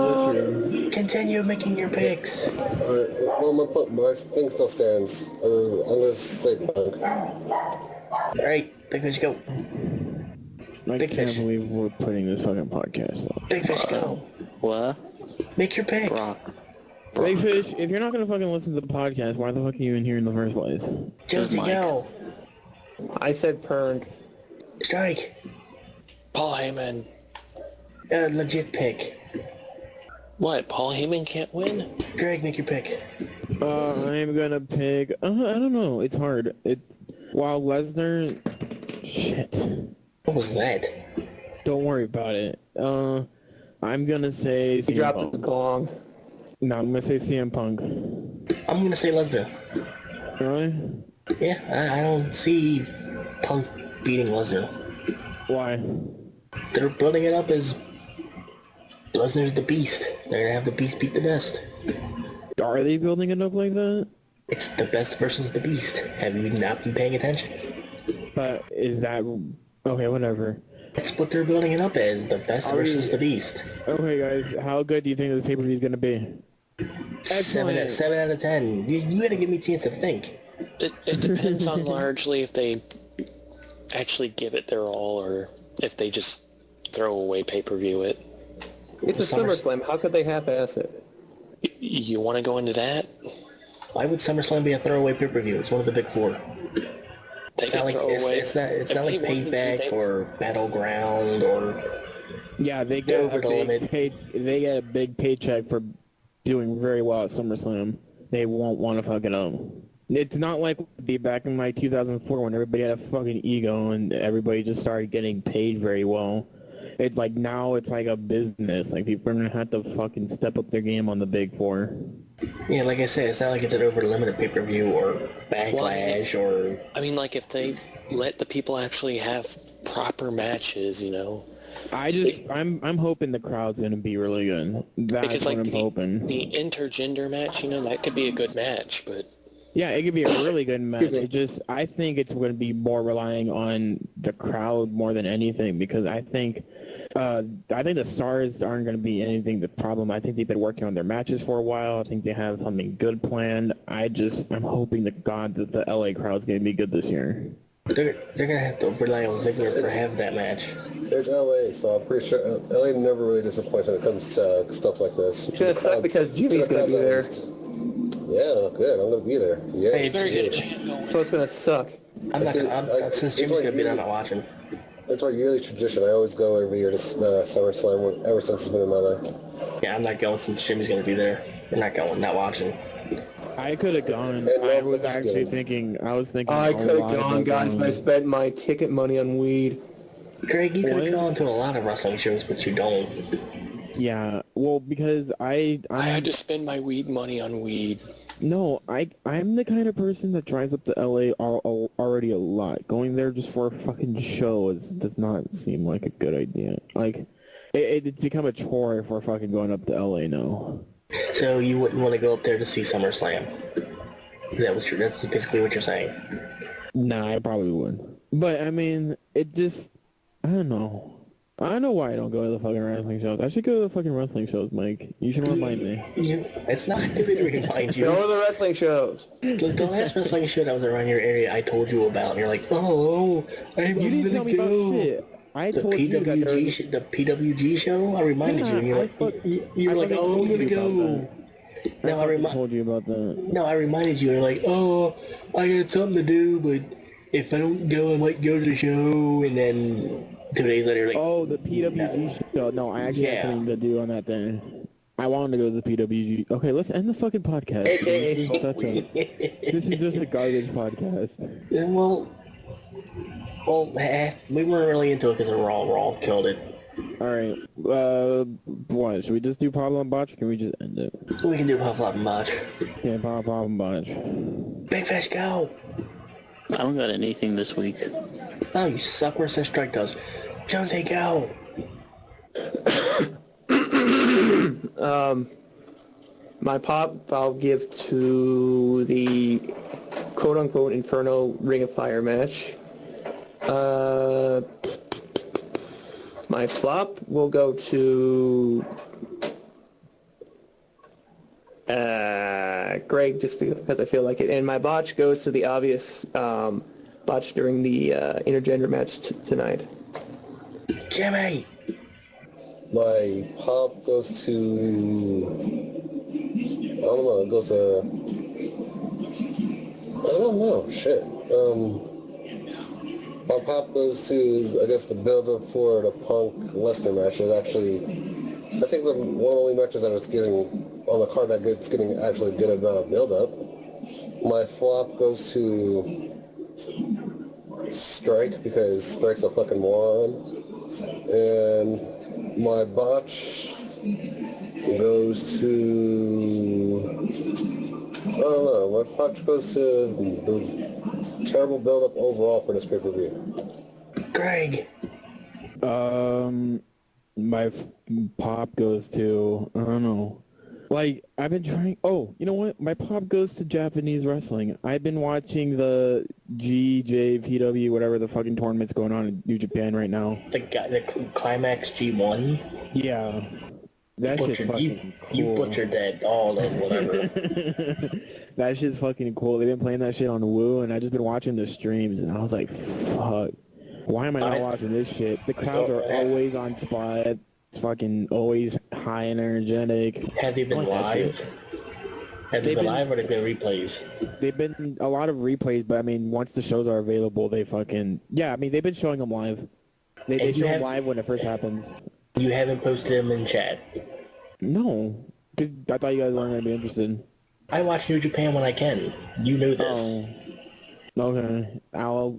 Speaker 2: Witcher.
Speaker 3: Continue making your picks.
Speaker 4: Alright, well, my thing still stands. I'm going to say Punk.
Speaker 3: Alright, Big Fish go.
Speaker 2: I
Speaker 3: Big
Speaker 2: can't
Speaker 3: Fish.
Speaker 2: believe we're putting this fucking podcast on.
Speaker 3: Big Fish go.
Speaker 6: What?
Speaker 3: Make your pick.
Speaker 6: Brock.
Speaker 2: Big Fish, if you're not gonna fucking listen to the podcast, why the fuck are you in here in the first place?
Speaker 3: Jonesy
Speaker 6: Mike.
Speaker 3: go.
Speaker 5: I said Punk.
Speaker 3: Strike.
Speaker 1: Paul Heyman.
Speaker 3: Legit pick.
Speaker 1: What? Paul Heyman can't win?
Speaker 3: Greg, make your pick.
Speaker 2: I'm gonna pick. I don't know. It's hard. While Lesnar. Shit.
Speaker 3: What was that?
Speaker 2: Don't worry about it. I'm gonna say.
Speaker 5: He
Speaker 2: CM
Speaker 5: dropped
Speaker 2: Punk.
Speaker 5: his gong.
Speaker 2: No, I'm gonna say CM Punk.
Speaker 3: I'm gonna say Lesnar.
Speaker 2: Really?
Speaker 3: Yeah, I don't see Punk beating Lesnar.
Speaker 2: Why?
Speaker 3: They're building it up as Lesnar's the beast. They're gonna have the beast beat the best.
Speaker 2: Are they building it up like that?
Speaker 3: It's the best versus the beast. Have you not been paying attention?
Speaker 2: But is that okay? Whatever.
Speaker 3: That's what they're building it up as, the best versus the beast.
Speaker 2: Okay, guys, how good do you think this pay-per-view is gonna be?
Speaker 3: 7 out of 10. You gotta give me a chance to think.
Speaker 1: It depends on largely if they actually give it their all or if they just throw away pay-per-view it.
Speaker 5: It's a SummerSlam. How could they half-ass it?
Speaker 1: You want to go into that?
Speaker 3: Why would SummerSlam be a throwaway pay-per-view? It's one of the big four.
Speaker 1: They
Speaker 3: It's not like,
Speaker 1: could throw away.
Speaker 3: it's not
Speaker 1: if
Speaker 3: like
Speaker 1: they wanted to,
Speaker 3: Payback or Battleground or...
Speaker 2: Yeah, they
Speaker 3: They're
Speaker 2: get
Speaker 3: over the limit.
Speaker 2: they get a big paycheck for doing very well at SummerSlam. They won't want to fuck it up. It's not like be back in like 2004 when everybody had a fucking ego and everybody just started getting paid very well. It like now it's like a business. Like people are gonna have to fucking step up their game on the big four.
Speaker 3: Yeah, like I said, it's not like it's an over-the-limited pay-per-view or Backlash or...
Speaker 1: I mean, like if they let the people actually have proper matches, you know.
Speaker 2: I'm hoping the crowd's gonna be really good. That's
Speaker 1: Because
Speaker 2: what
Speaker 1: like
Speaker 2: I'm hoping.
Speaker 1: the intergender match, you know, that could be a good match, but
Speaker 2: Yeah, it could be a really good match.
Speaker 5: Excuse me.
Speaker 2: I think it's going to be more relying on the crowd more than anything because I think the stars aren't going to be anything the problem. I think they've been working on their matches for a while. I think they have something good planned. I'm hoping to God that the LA crowd's going to be good this year.
Speaker 3: They're gonna have to rely on Ziggler for half that match.
Speaker 4: It's LA, so I'm pretty sure LA never really disappoints when it comes to stuff like this.
Speaker 5: It's gonna suck because Jimmy's gonna be there.
Speaker 4: Yeah, good. I'm gonna be there. Yeah.
Speaker 3: Hey,
Speaker 1: Better get a chant going.
Speaker 5: So it's gonna suck.
Speaker 3: I'm not gonna, since Jimmy's gonna be there, I'm not watching.
Speaker 4: It's our yearly tradition. I always go every year to Summerslam ever since it's been in my life.
Speaker 3: Yeah, I'm not going since Jimmy's gonna be there. I'm not going, not watching.
Speaker 2: I could have gone.
Speaker 4: And
Speaker 2: I
Speaker 4: Rob
Speaker 2: was
Speaker 4: was
Speaker 2: actually
Speaker 4: good.
Speaker 2: thinking. I was thinking.
Speaker 5: I
Speaker 2: a
Speaker 5: could have
Speaker 2: lot
Speaker 5: gone,
Speaker 2: about
Speaker 5: guys, but I
Speaker 2: going.
Speaker 5: spent my ticket money on weed.
Speaker 3: Greg, you could
Speaker 2: What?
Speaker 3: have gone to a lot of wrestling shows, but you don't.
Speaker 2: Yeah, well, because
Speaker 1: I had to spend my weed money on weed.
Speaker 2: I'm the kind of person that drives up to LA already a lot. Going there just for a fucking show does not seem like a good idea. Like, it's become a chore if we're fucking going up to LA now.
Speaker 3: So you wouldn't want to go up there to see SummerSlam. That's basically what you're saying.
Speaker 2: Nah, I probably would. But, I mean, it just, I don't know. I don't know why I don't go to the fucking wrestling shows. I should go to the fucking wrestling shows, Mike. You should remind me.
Speaker 3: It's not good to remind you.
Speaker 5: Go to the wrestling shows.
Speaker 3: The last wrestling show that was around your area, I told you about, and you're like, oh, I'm
Speaker 2: You didn't tell me about shit. I
Speaker 3: The
Speaker 2: told you that there was...
Speaker 3: the PWG show. I reminded you, and you're like, you're like, oh, I'm gonna go. No,
Speaker 2: I told you about that.
Speaker 3: No, I reminded you, and you're like, oh, I got something to do, but if I don't go, I might go to the show, and then 2 days later, you're like,
Speaker 2: Oh, the PWG show. No, I actually had something to do on that thing. I wanted to go to the PWG. Okay, let's end the fucking podcast. This is just a garbage podcast.
Speaker 3: yeah, well, we weren't really into it because Raw killed it.
Speaker 2: Alright, what? Should we just do Pablo and Botch, or can we just end it?
Speaker 3: We can do Pop Flop and Botch.
Speaker 2: Yeah, Pablo and Botch.
Speaker 3: Big Fish, go!
Speaker 6: I don't got anything this week.
Speaker 3: Oh, you suck. Where's that strike does? Jonesy, go!
Speaker 5: My pop I'll give to the quote-unquote Inferno Ring of Fire match. My flop will go to Greg, just because I feel like it. And my botch goes to the obvious botch during the intergender match tonight.
Speaker 3: Jimmy!
Speaker 4: My pop goes to... I don't know, it goes to... I don't know, shit. My pop goes to, I guess, the build-up for the Punk Lesnar match is actually... I think one of the only matches that it's getting on the card that it's getting actually a good amount of build-up. My flop goes to Strike, because Strike's a fucking moron. And my botch goes to... I don't know, my botch goes to the terrible build-up overall for this pay-per-view.
Speaker 3: Greg!
Speaker 2: My pop goes to, I don't know. Like, I've been trying... Oh, you know what? My pop goes to Japanese wrestling. I've been watching the GJPW, whatever the fucking tournament's going on in New Japan right now.
Speaker 3: The Climax G1?
Speaker 2: Yeah. That shit's fucking cool.
Speaker 3: You butchered that all of whatever.
Speaker 2: That shit's fucking cool. They've been playing that shit on Woo, and I've just been watching the streams, and I was like, fuck. Why am I not watching this shit? The crowds are always on spot. It's fucking always high and energetic.
Speaker 3: Have they been live? Have they been live or have they been replays?
Speaker 2: They've been a lot of replays, but I mean, once the shows are available, they fucking... Yeah, I mean, they've been showing them live. They show them live when it first happens.
Speaker 3: You haven't posted them in chat?
Speaker 2: No, because I thought you guys weren't going to be interested.
Speaker 3: I watch New Japan when I can. You know this.
Speaker 2: Oh. Okay, I'll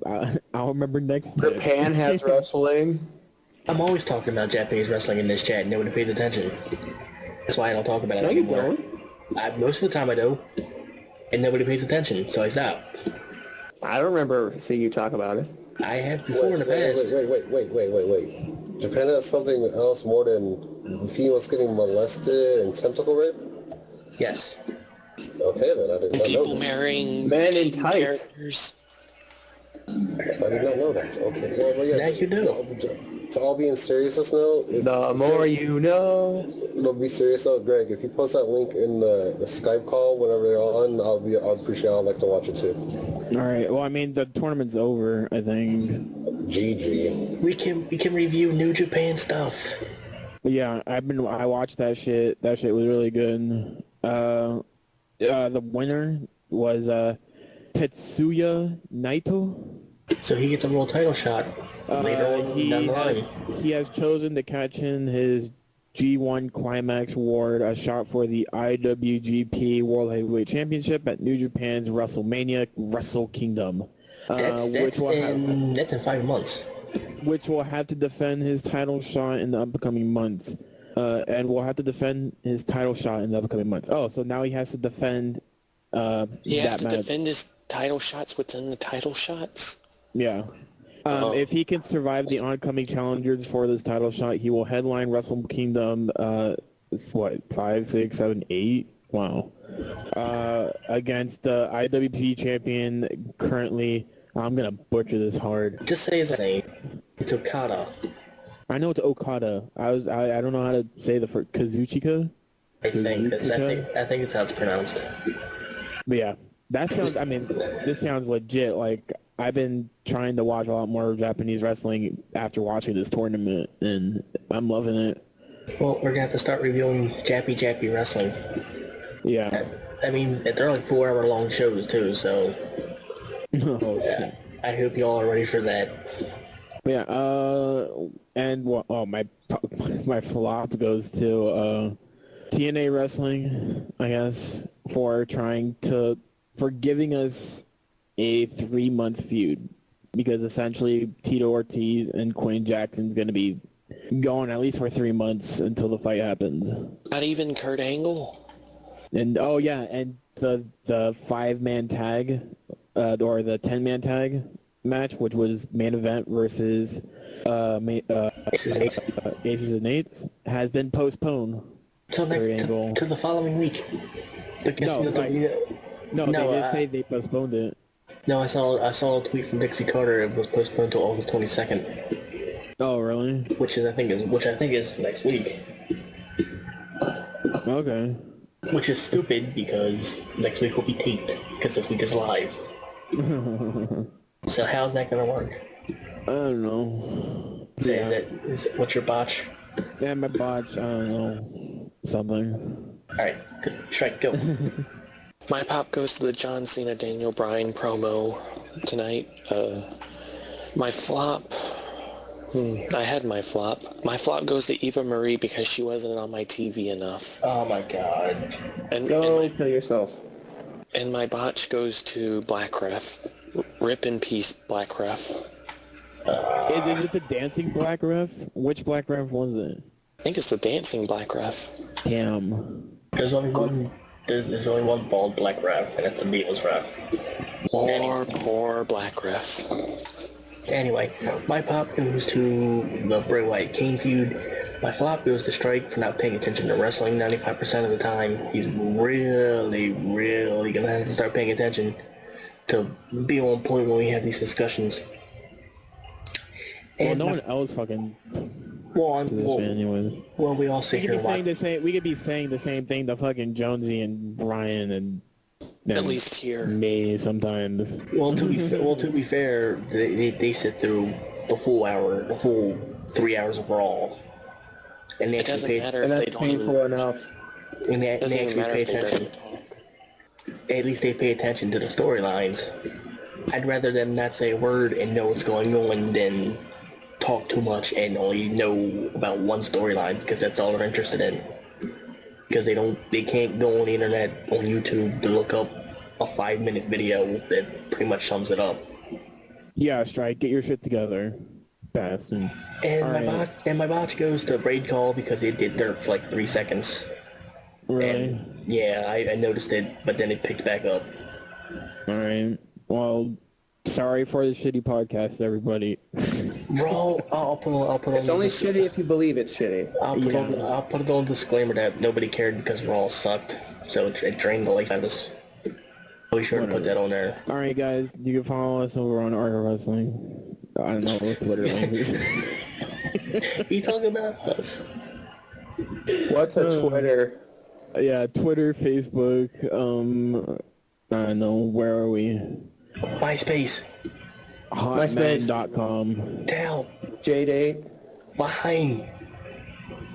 Speaker 2: remember next time.
Speaker 5: Japan has wrestling.
Speaker 3: I'm always talking about Japanese wrestling in this chat. Nobody pays attention. That's why I don't talk about it anymore. Most of the time I do, and nobody pays attention, so I stop.
Speaker 5: I don't remember seeing you talk about it.
Speaker 3: I have before in the past.
Speaker 4: Wait. Japan has something else more than females getting molested and tentacle rape?
Speaker 3: Yes.
Speaker 4: Okay, then I did not
Speaker 1: People
Speaker 4: know this.
Speaker 1: marrying
Speaker 5: Men in tights.
Speaker 1: characters.
Speaker 4: I did not know that. Okay. Well, yeah.
Speaker 3: Now you do.
Speaker 4: To all being serious now,
Speaker 5: The more you know.
Speaker 4: No, be serious though, Greg. If you post that link in the Skype call whenever you're on, I'll appreciate it. I'd like to watch it too.
Speaker 2: Alright, well, I mean, the tournament's over, I think.
Speaker 4: GG.
Speaker 3: We can review New Japan stuff.
Speaker 2: But yeah, I watched that shit. That shit was really good. The winner was Tetsuya Naito.
Speaker 3: So he gets a world title shot later on down the line.
Speaker 2: He has chosen to catch in his G1 Climax Award, a shot for the IWGP World Heavyweight Championship at New Japan's WrestleMania Wrestle Kingdom.
Speaker 3: That's in 5 months.
Speaker 2: Which will have to defend his title shot in the upcoming months. And will have to defend his title shot in the upcoming months. Oh, so now he has to defend
Speaker 1: He has to
Speaker 2: match.
Speaker 1: defend his title shots within the title shots?
Speaker 2: Yeah. If he can survive the oncoming challengers for this title shot, he will headline Wrestle Kingdom, 5, 6, 7, 8? Wow. Against the IWGP champion currently, I'm going to butcher this hard.
Speaker 3: Just say his name. It's Okada.
Speaker 2: I know it's Okada. I don't know how to say the first, Kazuchika?
Speaker 3: I think it's how it's pronounced.
Speaker 2: But yeah, this sounds legit. Like, I've been trying to watch a lot more Japanese wrestling after watching this tournament, and I'm loving it.
Speaker 3: Well, we're gonna have to start reviewing Jappy wrestling.
Speaker 2: Yeah.
Speaker 3: I mean, they're like 4-hour-long shows too, so
Speaker 2: Oh, shit.
Speaker 3: I hope y'all are ready for that.
Speaker 2: Yeah, and my flop goes to TNA Wrestling, I guess, for giving us a 3-month feud, because essentially Tito Ortiz and Quinn Jackson's going to be going at least for 3 months until the fight happens.
Speaker 1: Not even Kurt Angle?
Speaker 2: And and the 5-man tag, or the 10-man tag match, which was main event versus Aces and Eights, has been postponed
Speaker 3: To the following week. They
Speaker 2: did say they postponed it.
Speaker 3: No, I saw a tweet from Dixie Carter. It was postponed to August 22nd.
Speaker 2: Oh, really?
Speaker 3: Which I think is next week.
Speaker 2: Okay.
Speaker 3: Which is stupid because next week will be taped because this week is live. So how's that gonna work?
Speaker 2: I don't know.
Speaker 3: What's your botch?
Speaker 2: Yeah, my botch. I don't know. Something.
Speaker 3: All right, good. Strike, go.
Speaker 1: My pop goes to the John Cena Daniel Bryan promo tonight. My flop. I had my flop. My flop goes to Eva Marie because she wasn't on my TV enough.
Speaker 3: Oh my god.
Speaker 5: Go kill yourself.
Speaker 1: And my botch goes to Black Ref. Rip in peace, Black Ref.
Speaker 2: Is it the dancing Black Ref? Which Black Ref was it?
Speaker 1: I think it's the dancing Black Ref.
Speaker 2: Damn.
Speaker 3: There's only one bald black ref, and it's a Beatles ref.
Speaker 1: Poor Black Ref.
Speaker 3: Anyway, my pop goes to the Bray Wyatt Kane feud. My flop goes to Strike for not paying attention to wrestling 95% of the time. He's really, really gonna have to start paying attention to be on point when we have these discussions.
Speaker 2: Well, no one else fucking... Anyway.
Speaker 3: Well, we all sit here and watch.
Speaker 2: We could be saying the same thing to fucking Jonesy and Brian and
Speaker 1: at least here.
Speaker 2: Me sometimes.
Speaker 3: Well, to be fair, they sit through the full 3 hours of Raw, and
Speaker 1: it doesn't matter if
Speaker 5: and
Speaker 1: they
Speaker 5: that's
Speaker 1: don't
Speaker 5: painful
Speaker 1: even.
Speaker 5: enough.
Speaker 3: And they
Speaker 1: It doesn't even
Speaker 3: actually
Speaker 1: matter
Speaker 3: pay
Speaker 1: if they
Speaker 3: attention.
Speaker 1: don't talk.
Speaker 3: At least they pay attention to the storylines. I'd rather them not say a word and know what's going on than talk too much and only know about one storyline because that's all they're interested in. Because they can't go on the internet, on YouTube, to look up a 5-minute video that pretty much sums it up.
Speaker 2: Yeah, Strike, get your shit together. Fast.
Speaker 3: And my botch goes to Braid Call because it did dirt for like 3 seconds.
Speaker 2: Really?
Speaker 3: And yeah, I noticed it, but then it picked back up.
Speaker 2: Alright. Well, sorry for the shitty podcast, everybody.
Speaker 3: Raw, I'll put on.
Speaker 5: It's only shitty if you believe it's shitty.
Speaker 3: I'll put it on disclaimer that nobody cared because Raw sucked, so it drained the life out of us. I'll be sure to put that on there.
Speaker 2: Alright, guys, you can follow us over on Art of Wrestling. I don't know what Twitter is.
Speaker 3: You talking about us?
Speaker 5: What's a Twitter?
Speaker 2: Yeah, Twitter, Facebook, I don't know, where are we?
Speaker 3: MySpace.
Speaker 2: Hotmail.com.
Speaker 3: Down.
Speaker 5: J-Date.
Speaker 3: Behind.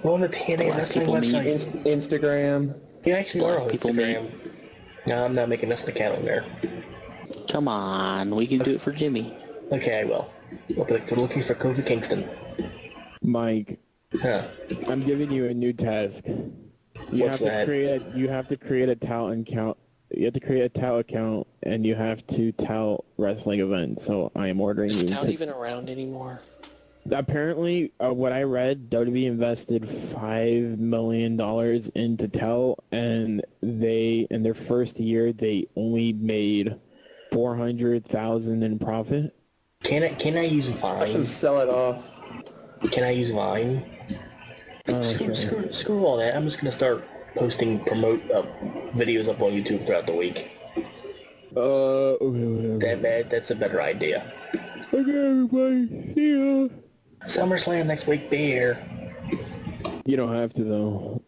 Speaker 3: We're on the TNA
Speaker 6: Black
Speaker 3: Wrestling
Speaker 6: people
Speaker 3: website.
Speaker 5: Instagram.
Speaker 3: You actually are on
Speaker 6: People
Speaker 3: Instagram. No, I'm not making us an account on there.
Speaker 6: Come on, we can do it for Jimmy.
Speaker 3: Okay, I will. We're looking for Kofi Kingston.
Speaker 2: Mike,
Speaker 3: Huh.
Speaker 2: I'm giving you a new task.
Speaker 3: What's that?
Speaker 2: You have to create a tout account. You have to create a tout account, and you have to tout wrestling events. So I am ordering
Speaker 1: Is
Speaker 2: you.
Speaker 1: Tout even around anymore?
Speaker 2: Apparently, what I read, WWE invested $5 million into Tout, and in their first year, they only made $400,000 in profit.
Speaker 3: Can I use
Speaker 5: Watch them
Speaker 3: Vine?
Speaker 5: sell it off.
Speaker 3: Can I use Vine?
Speaker 2: Sure.
Speaker 3: Screw all that. I'm just gonna start posting videos up on YouTube throughout the week.
Speaker 2: Okay.
Speaker 3: That's a better idea.
Speaker 2: Okay, everybody. See ya.
Speaker 3: SummerSlam next week. Be here.
Speaker 2: You don't have to, though.